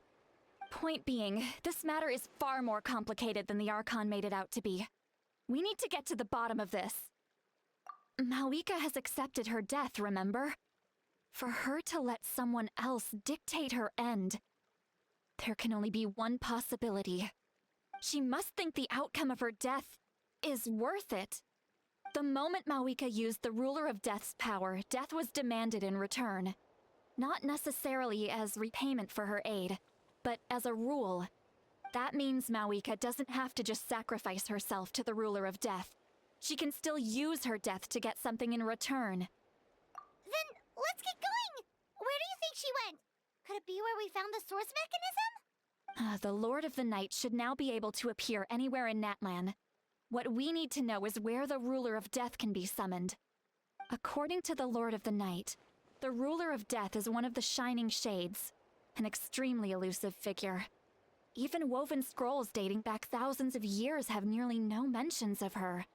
Point being, this matter is far more complicated than the Archon made it out to be. We need to get to the bottom of this. Mawika has accepted her death, remember? For her to let someone else dictate her end, there can only be one possibility. She must think the outcome of her death is worth it. The moment Mawika used the Ruler of Death's power, death was demanded in return. Not necessarily as repayment for her aid, but as a rule. That means Mawika doesn't have to just sacrifice herself to the Ruler of Death. She can still use her death to get something in return. Then, let's get going! Where do you think she went? Could it be where we found the source mechanism? The Lord of the Night should now be able to appear anywhere in Natlan. What we need to know is where the Ruler of Death can be summoned. According to the Lord of the Night, the Ruler of Death is one of the Shining Shades, an extremely elusive figure. Even woven scrolls dating back thousands of years have nearly no mentions of her.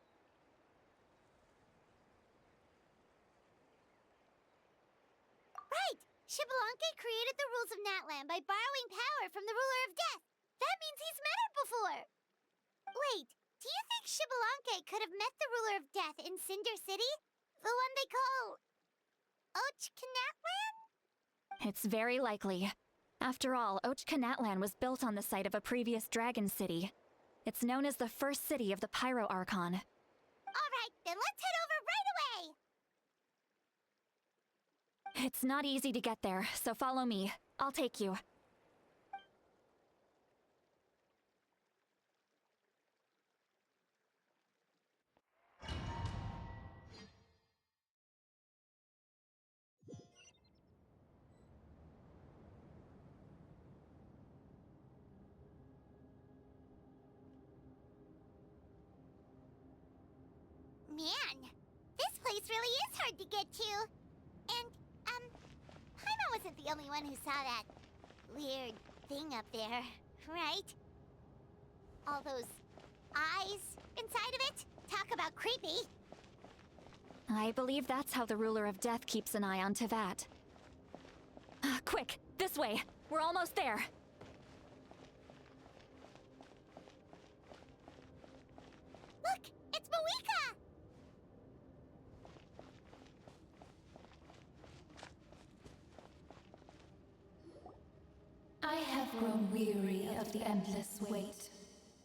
Right! Xbalanque created the rules of Natlan by borrowing power from the Ruler of Death. That means he's met her before! Wait, do you think Xbalanque could have met the Ruler of Death in Cinder City? The one they call... Natlan? It's very likely. After all, Natlan was built on the site of a previous dragon city. It's known as the first city of the Pyro Archon. Alright, then let's head over right away! It's not easy to get there, so follow me. I'll take you. Man, this place really is hard to get to. And, Paimon wasn't the only one who saw that weird thing up there, right? All those eyes inside of it? Talk about creepy. I believe that's how the ruler of death keeps an eye on Tevat. Quick, this way. We're almost there. Look, it's Moika! I have grown weary of the endless wait.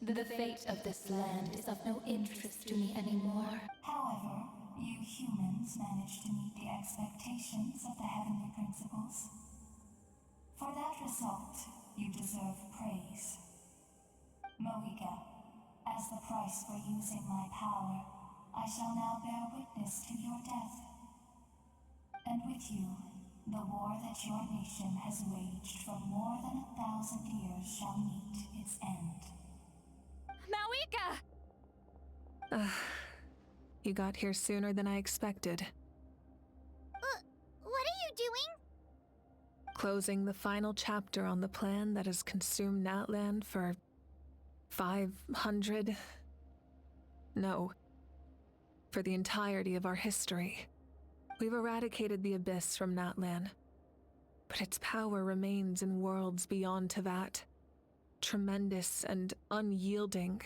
The fate of this land is of no interest to me anymore. However, you humans managed to meet the expectations of the heavenly principles. For that result, you deserve praise. Moika, as the price for using my power, I shall now bear witness to your death. And with you, the war that your nation has waged for more than 1,000 years shall meet its end. Mawika! You got here sooner than I expected. What are you doing? Closing the final chapter on the plan that has consumed Natlan for 500... No. For the entirety of our history. We've eradicated the Abyss from Natlan, but its power remains in worlds beyond Tevat. Tremendous and unyielding.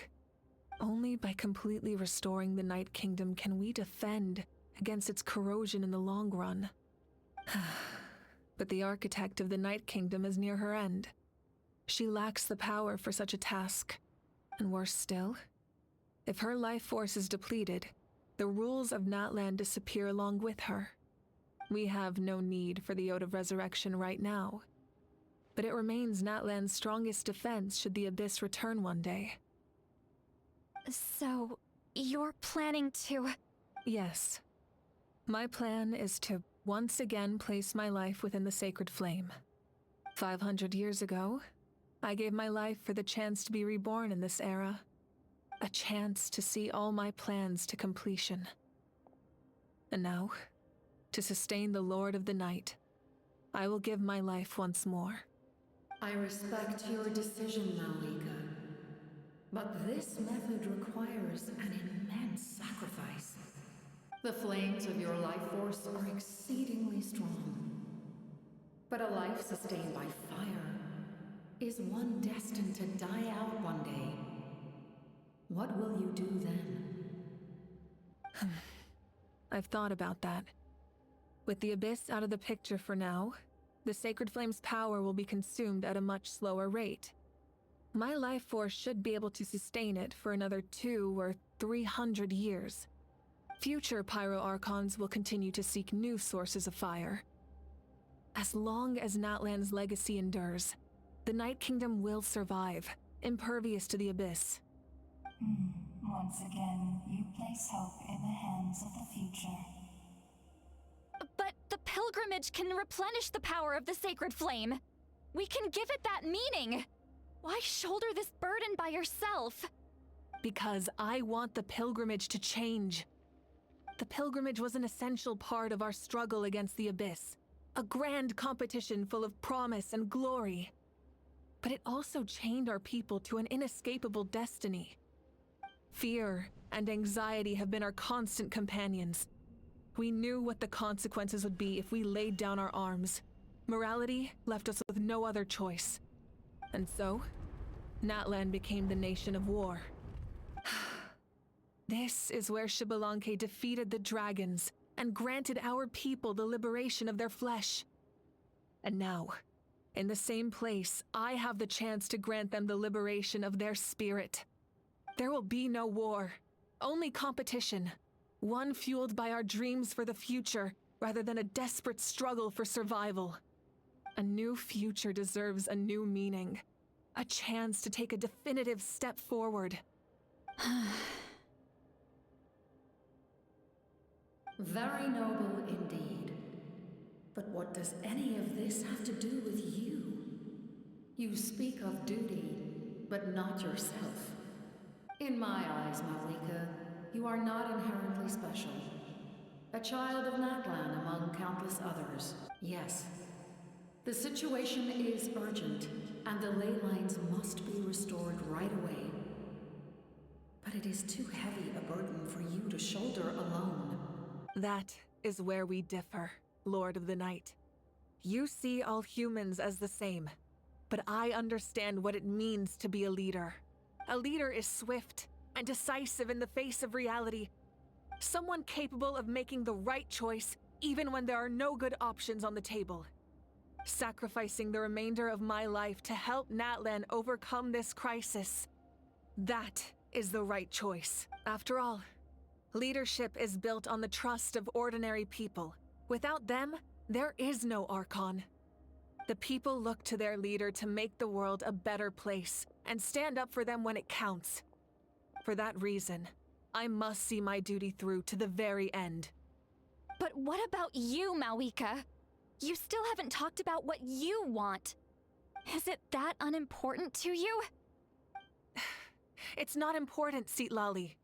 Only by completely restoring the Night Kingdom can we defend against its corrosion in the long run. But the architect of the Night Kingdom is near her end. She lacks the power for such a task. And worse still, if her life force is depleted, the rules of Natlan disappear along with her. We have no need for the Ode of Resurrection right now, but it remains Natlan's strongest defense should the Abyss return one day. So, you're planning to... Yes. My plan is to once again place my life within the sacred flame. 500 years ago, I gave my life for the chance to be reborn in this era. A chance to see all my plans to completion. And now, to sustain the Lord of the Night, I will give my life once more. I respect your decision, Malika. But this method requires an immense sacrifice. The flames of your life force are exceedingly strong. But a life sustained by fire is one destined to die out one day. What will you do then? I've thought about that. With the Abyss out of the picture for now, the Sacred Flame's power will be consumed at a much slower rate. My life force should be able to sustain it for another 200 or 300 years. Future Pyro Archons will continue to seek new sources of fire. As long as Natlan's legacy endures, the Night Kingdom will survive, impervious to the Abyss. Once again, you place hope in the hands of the future. But the pilgrimage can replenish the power of the sacred flame. We can give it that meaning. Why shoulder this burden by yourself? Because I want the pilgrimage to change. The pilgrimage was an essential part of our struggle against the Abyss. A grand competition full of promise and glory. But it also chained our people to an inescapable destiny. Fear and anxiety have been our constant companions. We knew what the consequences would be if we laid down our arms. Morality left us with no other choice. And so, Natlan became the nation of war. This is where Xbalanque defeated the dragons and granted our people the liberation of their flesh. And now, in the same place, I have the chance to grant them the liberation of their spirit. There will be no war, only competition. One fueled by our dreams for the future, rather than a desperate struggle for survival. A new future deserves a new meaning. A chance to take a definitive step forward. Very noble indeed. But what does any of this have to do with you? You speak of duty, but not yourself. In my eyes, Malika, you are not inherently special. A child of Natlan among countless others. Yes. The situation is urgent, and the ley lines must be restored right away. But it is too heavy a burden for you to shoulder alone. That is where we differ, Lord of the Night. You see all humans as the same, but I understand what it means to be a leader. A leader is swift and decisive in the face of reality. Someone capable of making the right choice even when there are no good options on the table. Sacrificing the remainder of my life to help Natlan overcome this crisis. That is the right choice. After all, leadership is built on the trust of ordinary people. Without them, there is no Archon. The people look to their leader to make the world a better place and stand up for them when it counts. For that reason, I must see my duty through to the very end. But what about you, Malika? You still haven't talked about what you want. Is it that unimportant to you? It's not important, Citlali.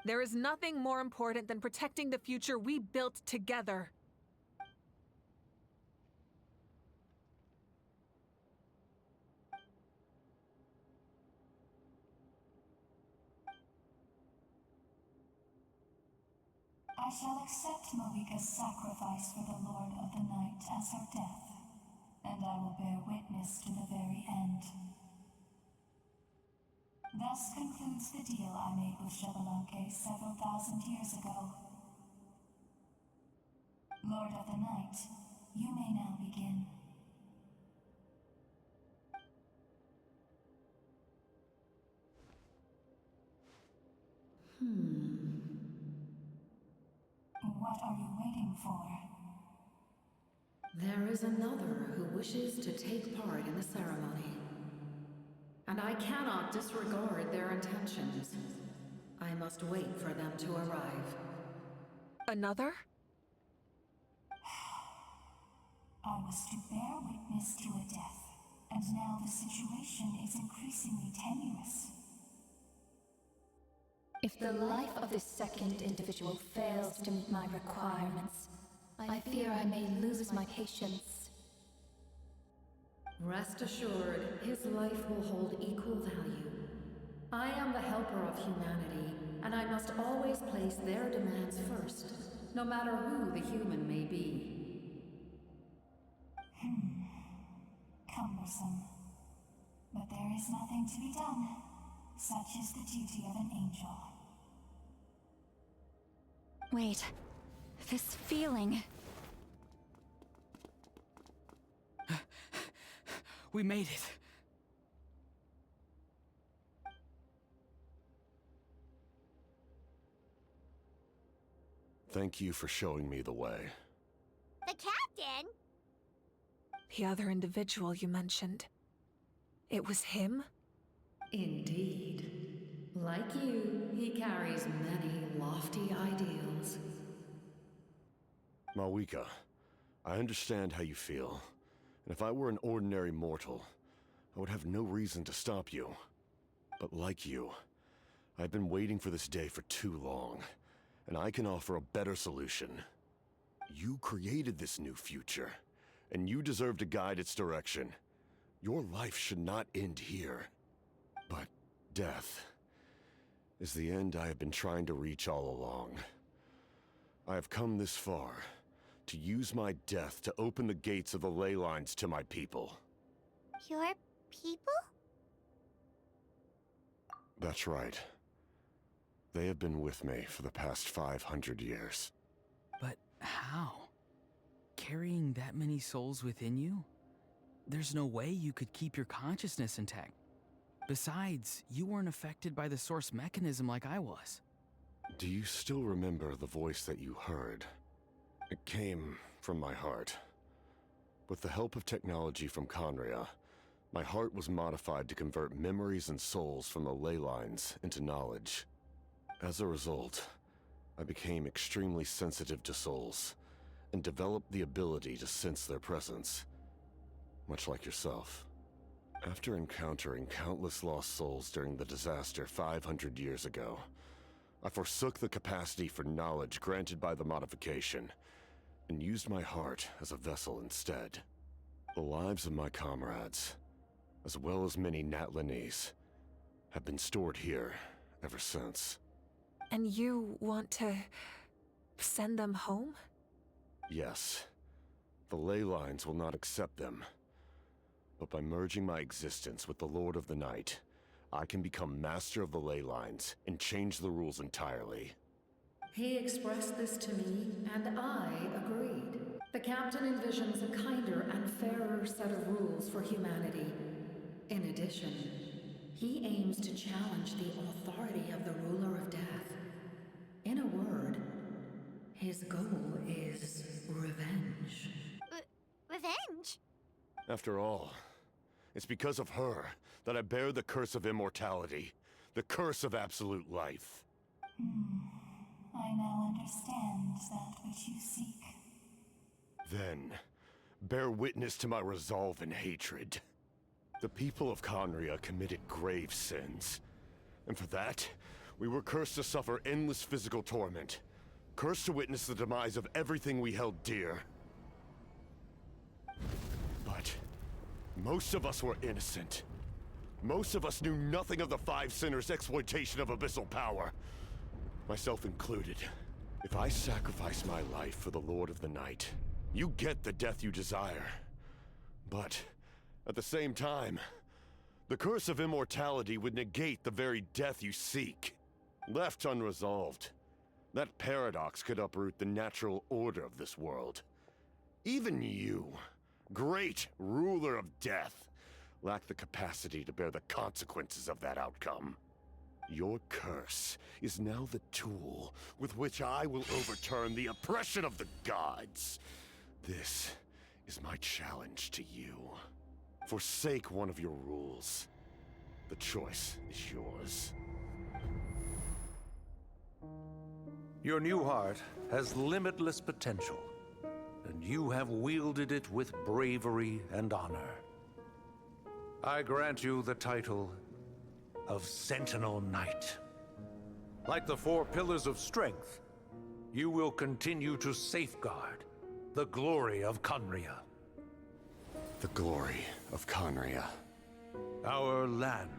There is nothing more important than protecting the future we built together. I shall accept Malika's sacrifice for the Lord of the Night as her death, and I will bear witness to the very end. Thus concludes the deal I made with Xbalanque several thousand years ago. Lord of the Night, you may now begin. What are you waiting for? There is another who wishes to take part in the ceremony. And I cannot disregard their intentions. I must wait for them to arrive. Another? I was to bear witness to a death, and now the situation is increasingly tenuous. If the life of this second individual fails to meet my requirements, I fear I may lose my patience. Rest assured, his life will hold equal value. I am the helper of humanity, and I must always place their demands first, no matter who the human may be. Cumbersome. But there is nothing to be done. Such is the duty of an angel. Wait, this feeling. We made it. Thank you for showing me the way. The captain? The other individual you mentioned. It was him? Indeed. Like you, he carries many lofty ideals. Malika, I understand how you feel. And if I were an ordinary mortal, I would have no reason to stop you. But like you, I've been waiting for this day for too long, and I can offer a better solution. You created this new future, and you deserve to guide its direction. Your life should not end here. But death is the end I have been trying to reach all along. I have come this far to use my death to open the gates of the ley lines to my people. Your people? That's right. They have been with me for the past 500 years. But how? Carrying that many souls within you? There's no way you could keep your consciousness intact. Besides, you weren't affected by the source mechanism like I was. Do you still remember the voice that you heard? It came from my heart. With the help of technology from Conria, my heart was modified to convert memories and souls from the ley lines into knowledge. As a result, I became extremely sensitive to souls, and developed the ability to sense their presence, much like yourself. After encountering countless lost souls during the disaster 500 years ago, I forsook the capacity for knowledge granted by the modification, and used my heart as a vessel instead. The lives of my comrades, as well as many Natlanese, have been stored here ever since. And you want to send them home? Yes. The ley lines will not accept them. But by merging my existence with the Lord of the Night, I can become master of the ley lines and change the rules entirely. He expressed this to me, and I agreed. The captain envisions a kinder and fairer set of rules for humanity. In addition, he aims to challenge the authority of the ruler of death. In a word, his goal is revenge. Revenge? After all, it's because of her that I bear the curse of immortality, the curse of absolute life. I now understand that which you seek. Then, bear witness to my resolve and hatred. The people of Conria committed grave sins, and for that, we were cursed to suffer endless physical torment, cursed to witness the demise of everything we held dear. But most of us were innocent. Most of us knew nothing of the Five Sinners' exploitation of abyssal power, myself included. If I sacrifice my life for the Lord of the Night, you get the death you desire. But at the same time, the curse of immortality would negate the very death you seek. Left unresolved, that paradox could uproot the natural order of this world. Even you, great ruler of death, lack the capacity to bear the consequences of that outcome. Your curse is now the tool with which I will overturn the oppression of the gods. This is my challenge to you. Forsake one of your rules. The choice is yours. Your new heart has limitless potential, and you have wielded it with bravery and honor. I grant you the title of Sentinel Knight. Like the four pillars of strength, you will continue to safeguard the glory of Conria. The glory of Conria. Our land,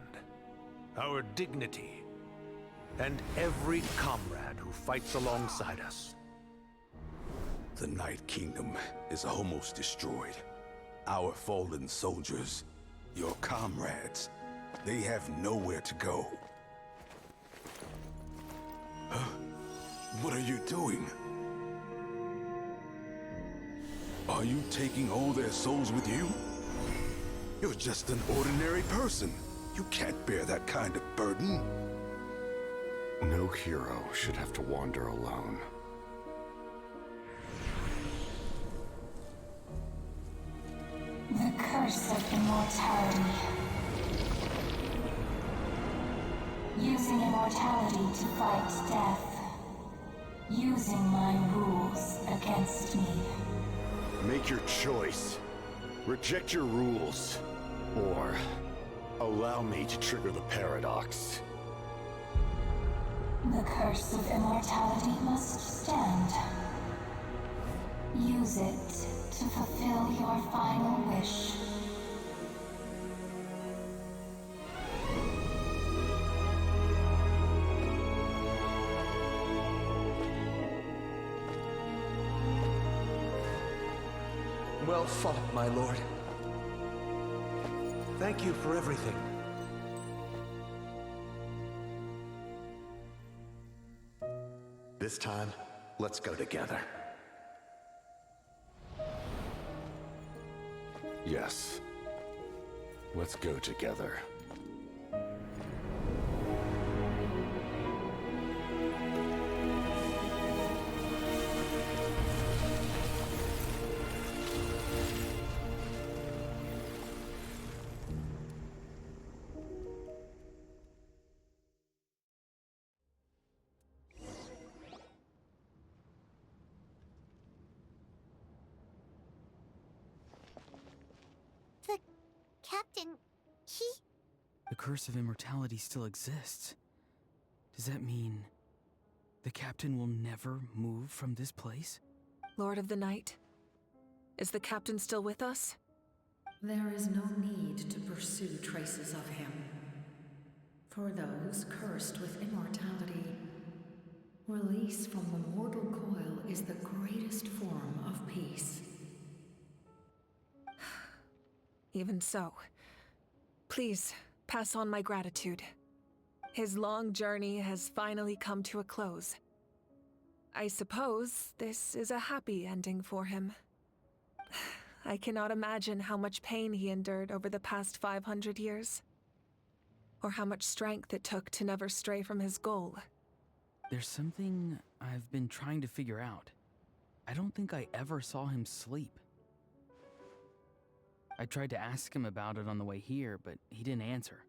our dignity, and every comrade who fights alongside us. The Night Kingdom is almost destroyed. Our fallen soldiers, your comrades, they have nowhere to go. Huh? What are you doing? Are you taking all their souls with you? You're just an ordinary person. You can't bear that kind of burden. No hero should have to wander alone. The curse of immortality. Using immortality to fight death. Using my rules against me. Make your choice. Reject your rules. Or allow me to trigger the paradox. The curse of immortality must stand. Use it to fulfill your final wish. Well fought, my lord. Thank you for everything. This time, let's go together. Yes. Let's go together. Captain, he... The curse of immortality still exists. Does that mean the captain will never move from this place? Lord of the Night, is the captain still with us? There is no need to pursue traces of him. For those cursed with immortality, release from the mortal coil is the greatest form of peace. Even so, please pass on my gratitude. His long journey has finally come to a close. I suppose this is a happy ending for him. I cannot imagine how much pain he endured over the past 500 years, or how much strength it took to never stray from his goal. There's something I've been trying to figure out. I don't think I ever saw him sleep. I tried to ask him about it on the way here, but he didn't answer.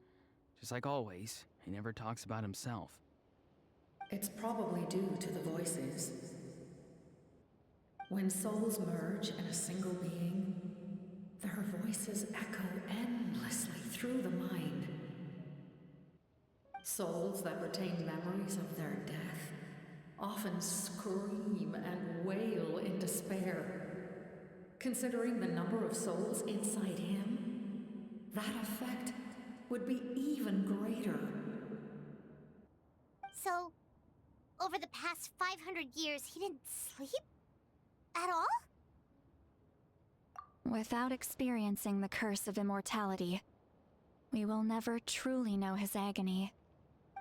Just like always, he never talks about himself. It's probably due to the voices. When souls merge in a single being, their voices echo endlessly through the mind. Souls that retain memories of their death often scream and wail in despair. Considering the number of souls inside him, that effect would be even greater. So, over the past 500 years, he didn't sleep? At all? Without experiencing the curse of immortality, we will never truly know his agony.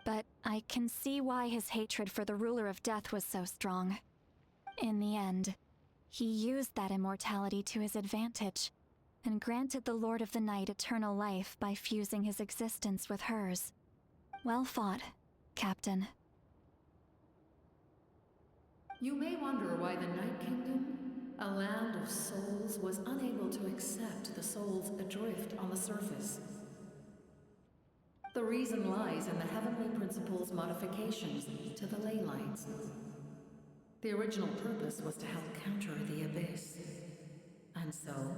But I can see why his hatred for the ruler of death was so strong. In the end, he used that immortality to his advantage, and granted the Lord of the Night eternal life by fusing his existence with hers. Well fought, Captain. You may wonder why the Night Kingdom, a land of souls, was unable to accept the souls adrift on the surface. The reason lies in the Heavenly Principle's modifications to the ley lines. The original purpose was to help counter the Abyss, and so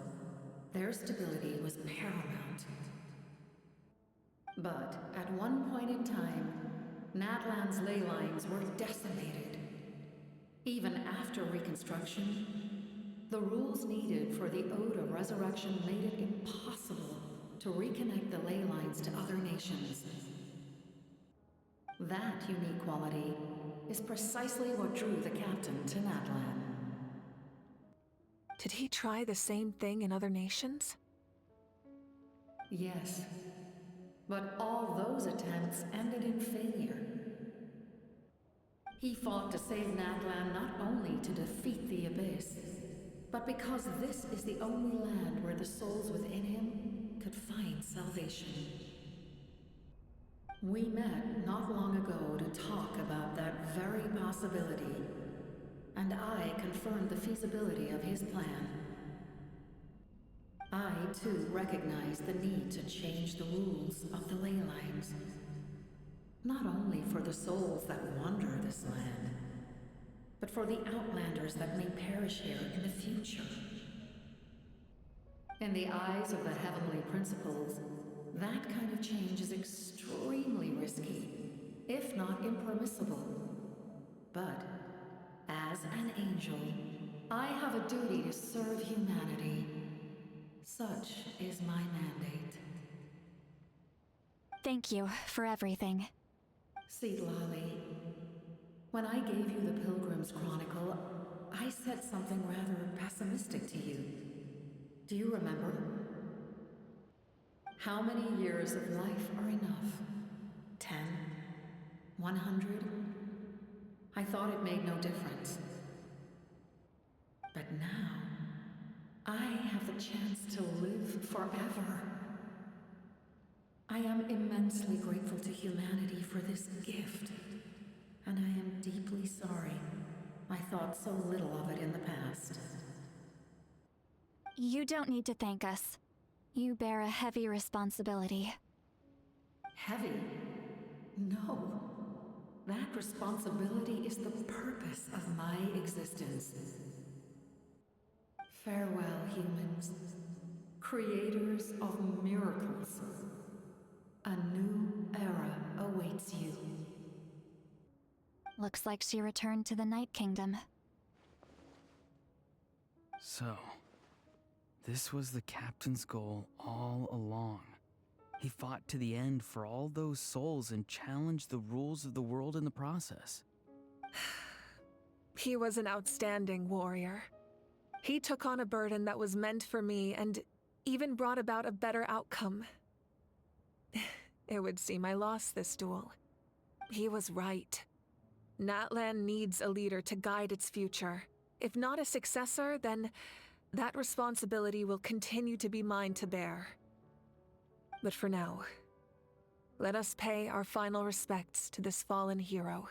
their stability was paramount. But at one point in time, Natlan's ley lines were decimated. Even after reconstruction, the rules needed for the Ode of Resurrection made it impossible to reconnect the ley lines to other nations. That unique quality is precisely what drew the captain to Natlan. Did he try the same thing in other nations? Yes, but all those attempts ended in failure. He fought to save Natlan not only to defeat the Abyss, but because this is the only land where the souls within him could find salvation. We met not long ago to talk about that very possibility, and I confirmed the feasibility of his plan. I, too, recognize the need to change the rules of the ley lines. Not only for the souls that wander this land, but for the outlanders that may perish here in the future. In the eyes of the Heavenly Principles, that kind of change is extremely risky, if not impermissible. But, as an angel, I have a duty to serve humanity. Such is my mandate. Thank you for everything. Lali, when I gave you the Pilgrim's Chronicle, I said something rather pessimistic to you. Do you remember? How many years of life are enough? 10? 100? I thought it made no difference. But now, I have the chance to live forever. I am immensely grateful to humanity for this gift, and I am deeply sorry I thought so little of it in the past. You don't need to thank us. You bear a heavy responsibility. Heavy? No. That responsibility is the purpose of my existence. Farewell, humans. Creators of miracles, a new era awaits you. Looks like she returned to the Night Kingdom. So, this was the captain's goal all along. He fought to the end for all those souls and challenged the rules of the world in the process. He was an outstanding warrior. He took on a burden that was meant for me and even brought about a better outcome. It would seem I lost this duel. He was right. Natlan needs a leader to guide its future. If not a successor, then that responsibility will continue to be mine to bear. But for now, let us pay our final respects to this fallen hero.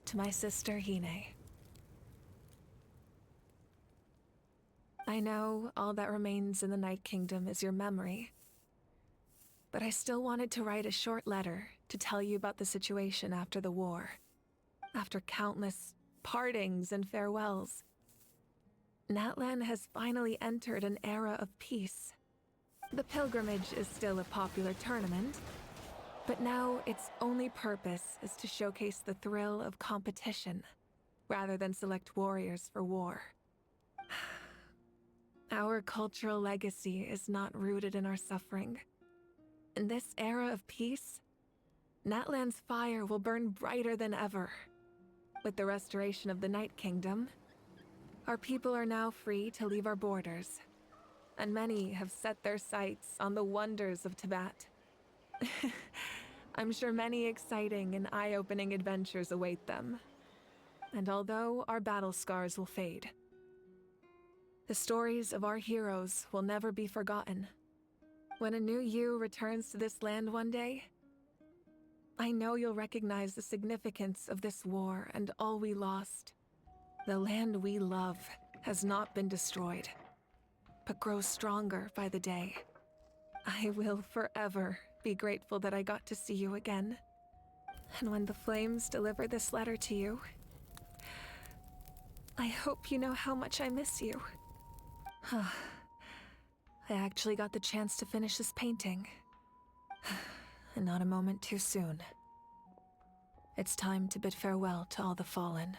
To my sister Hine. I know all that remains in the Night Kingdom is your memory, but I still wanted to write a short letter to tell you about the situation after the war. After countless partings and farewells, Natlan has finally entered an era of peace. The pilgrimage is still a popular tournament, but now its only purpose is to showcase the thrill of competition, rather than select warriors for war. Our cultural legacy is not rooted in our suffering. In this era of peace, Natlan's fire will burn brighter than ever. With the restoration of the Night Kingdom, our people are now free to leave our borders, and many have set their sights on the wonders of Tibet. I'm sure many exciting and eye-opening adventures await them. And although our battle scars will fade, the stories of our heroes will never be forgotten. When a new you returns to this land one day, I know you'll recognize the significance of this war and all we lost. The land we love has not been destroyed, but grows stronger by the day. I will forever be grateful that I got to see you again. And when the flames deliver this letter to you, I hope you know how much I miss you. I actually got the chance to finish this painting. And not a moment too soon. It's time to bid farewell to all the fallen.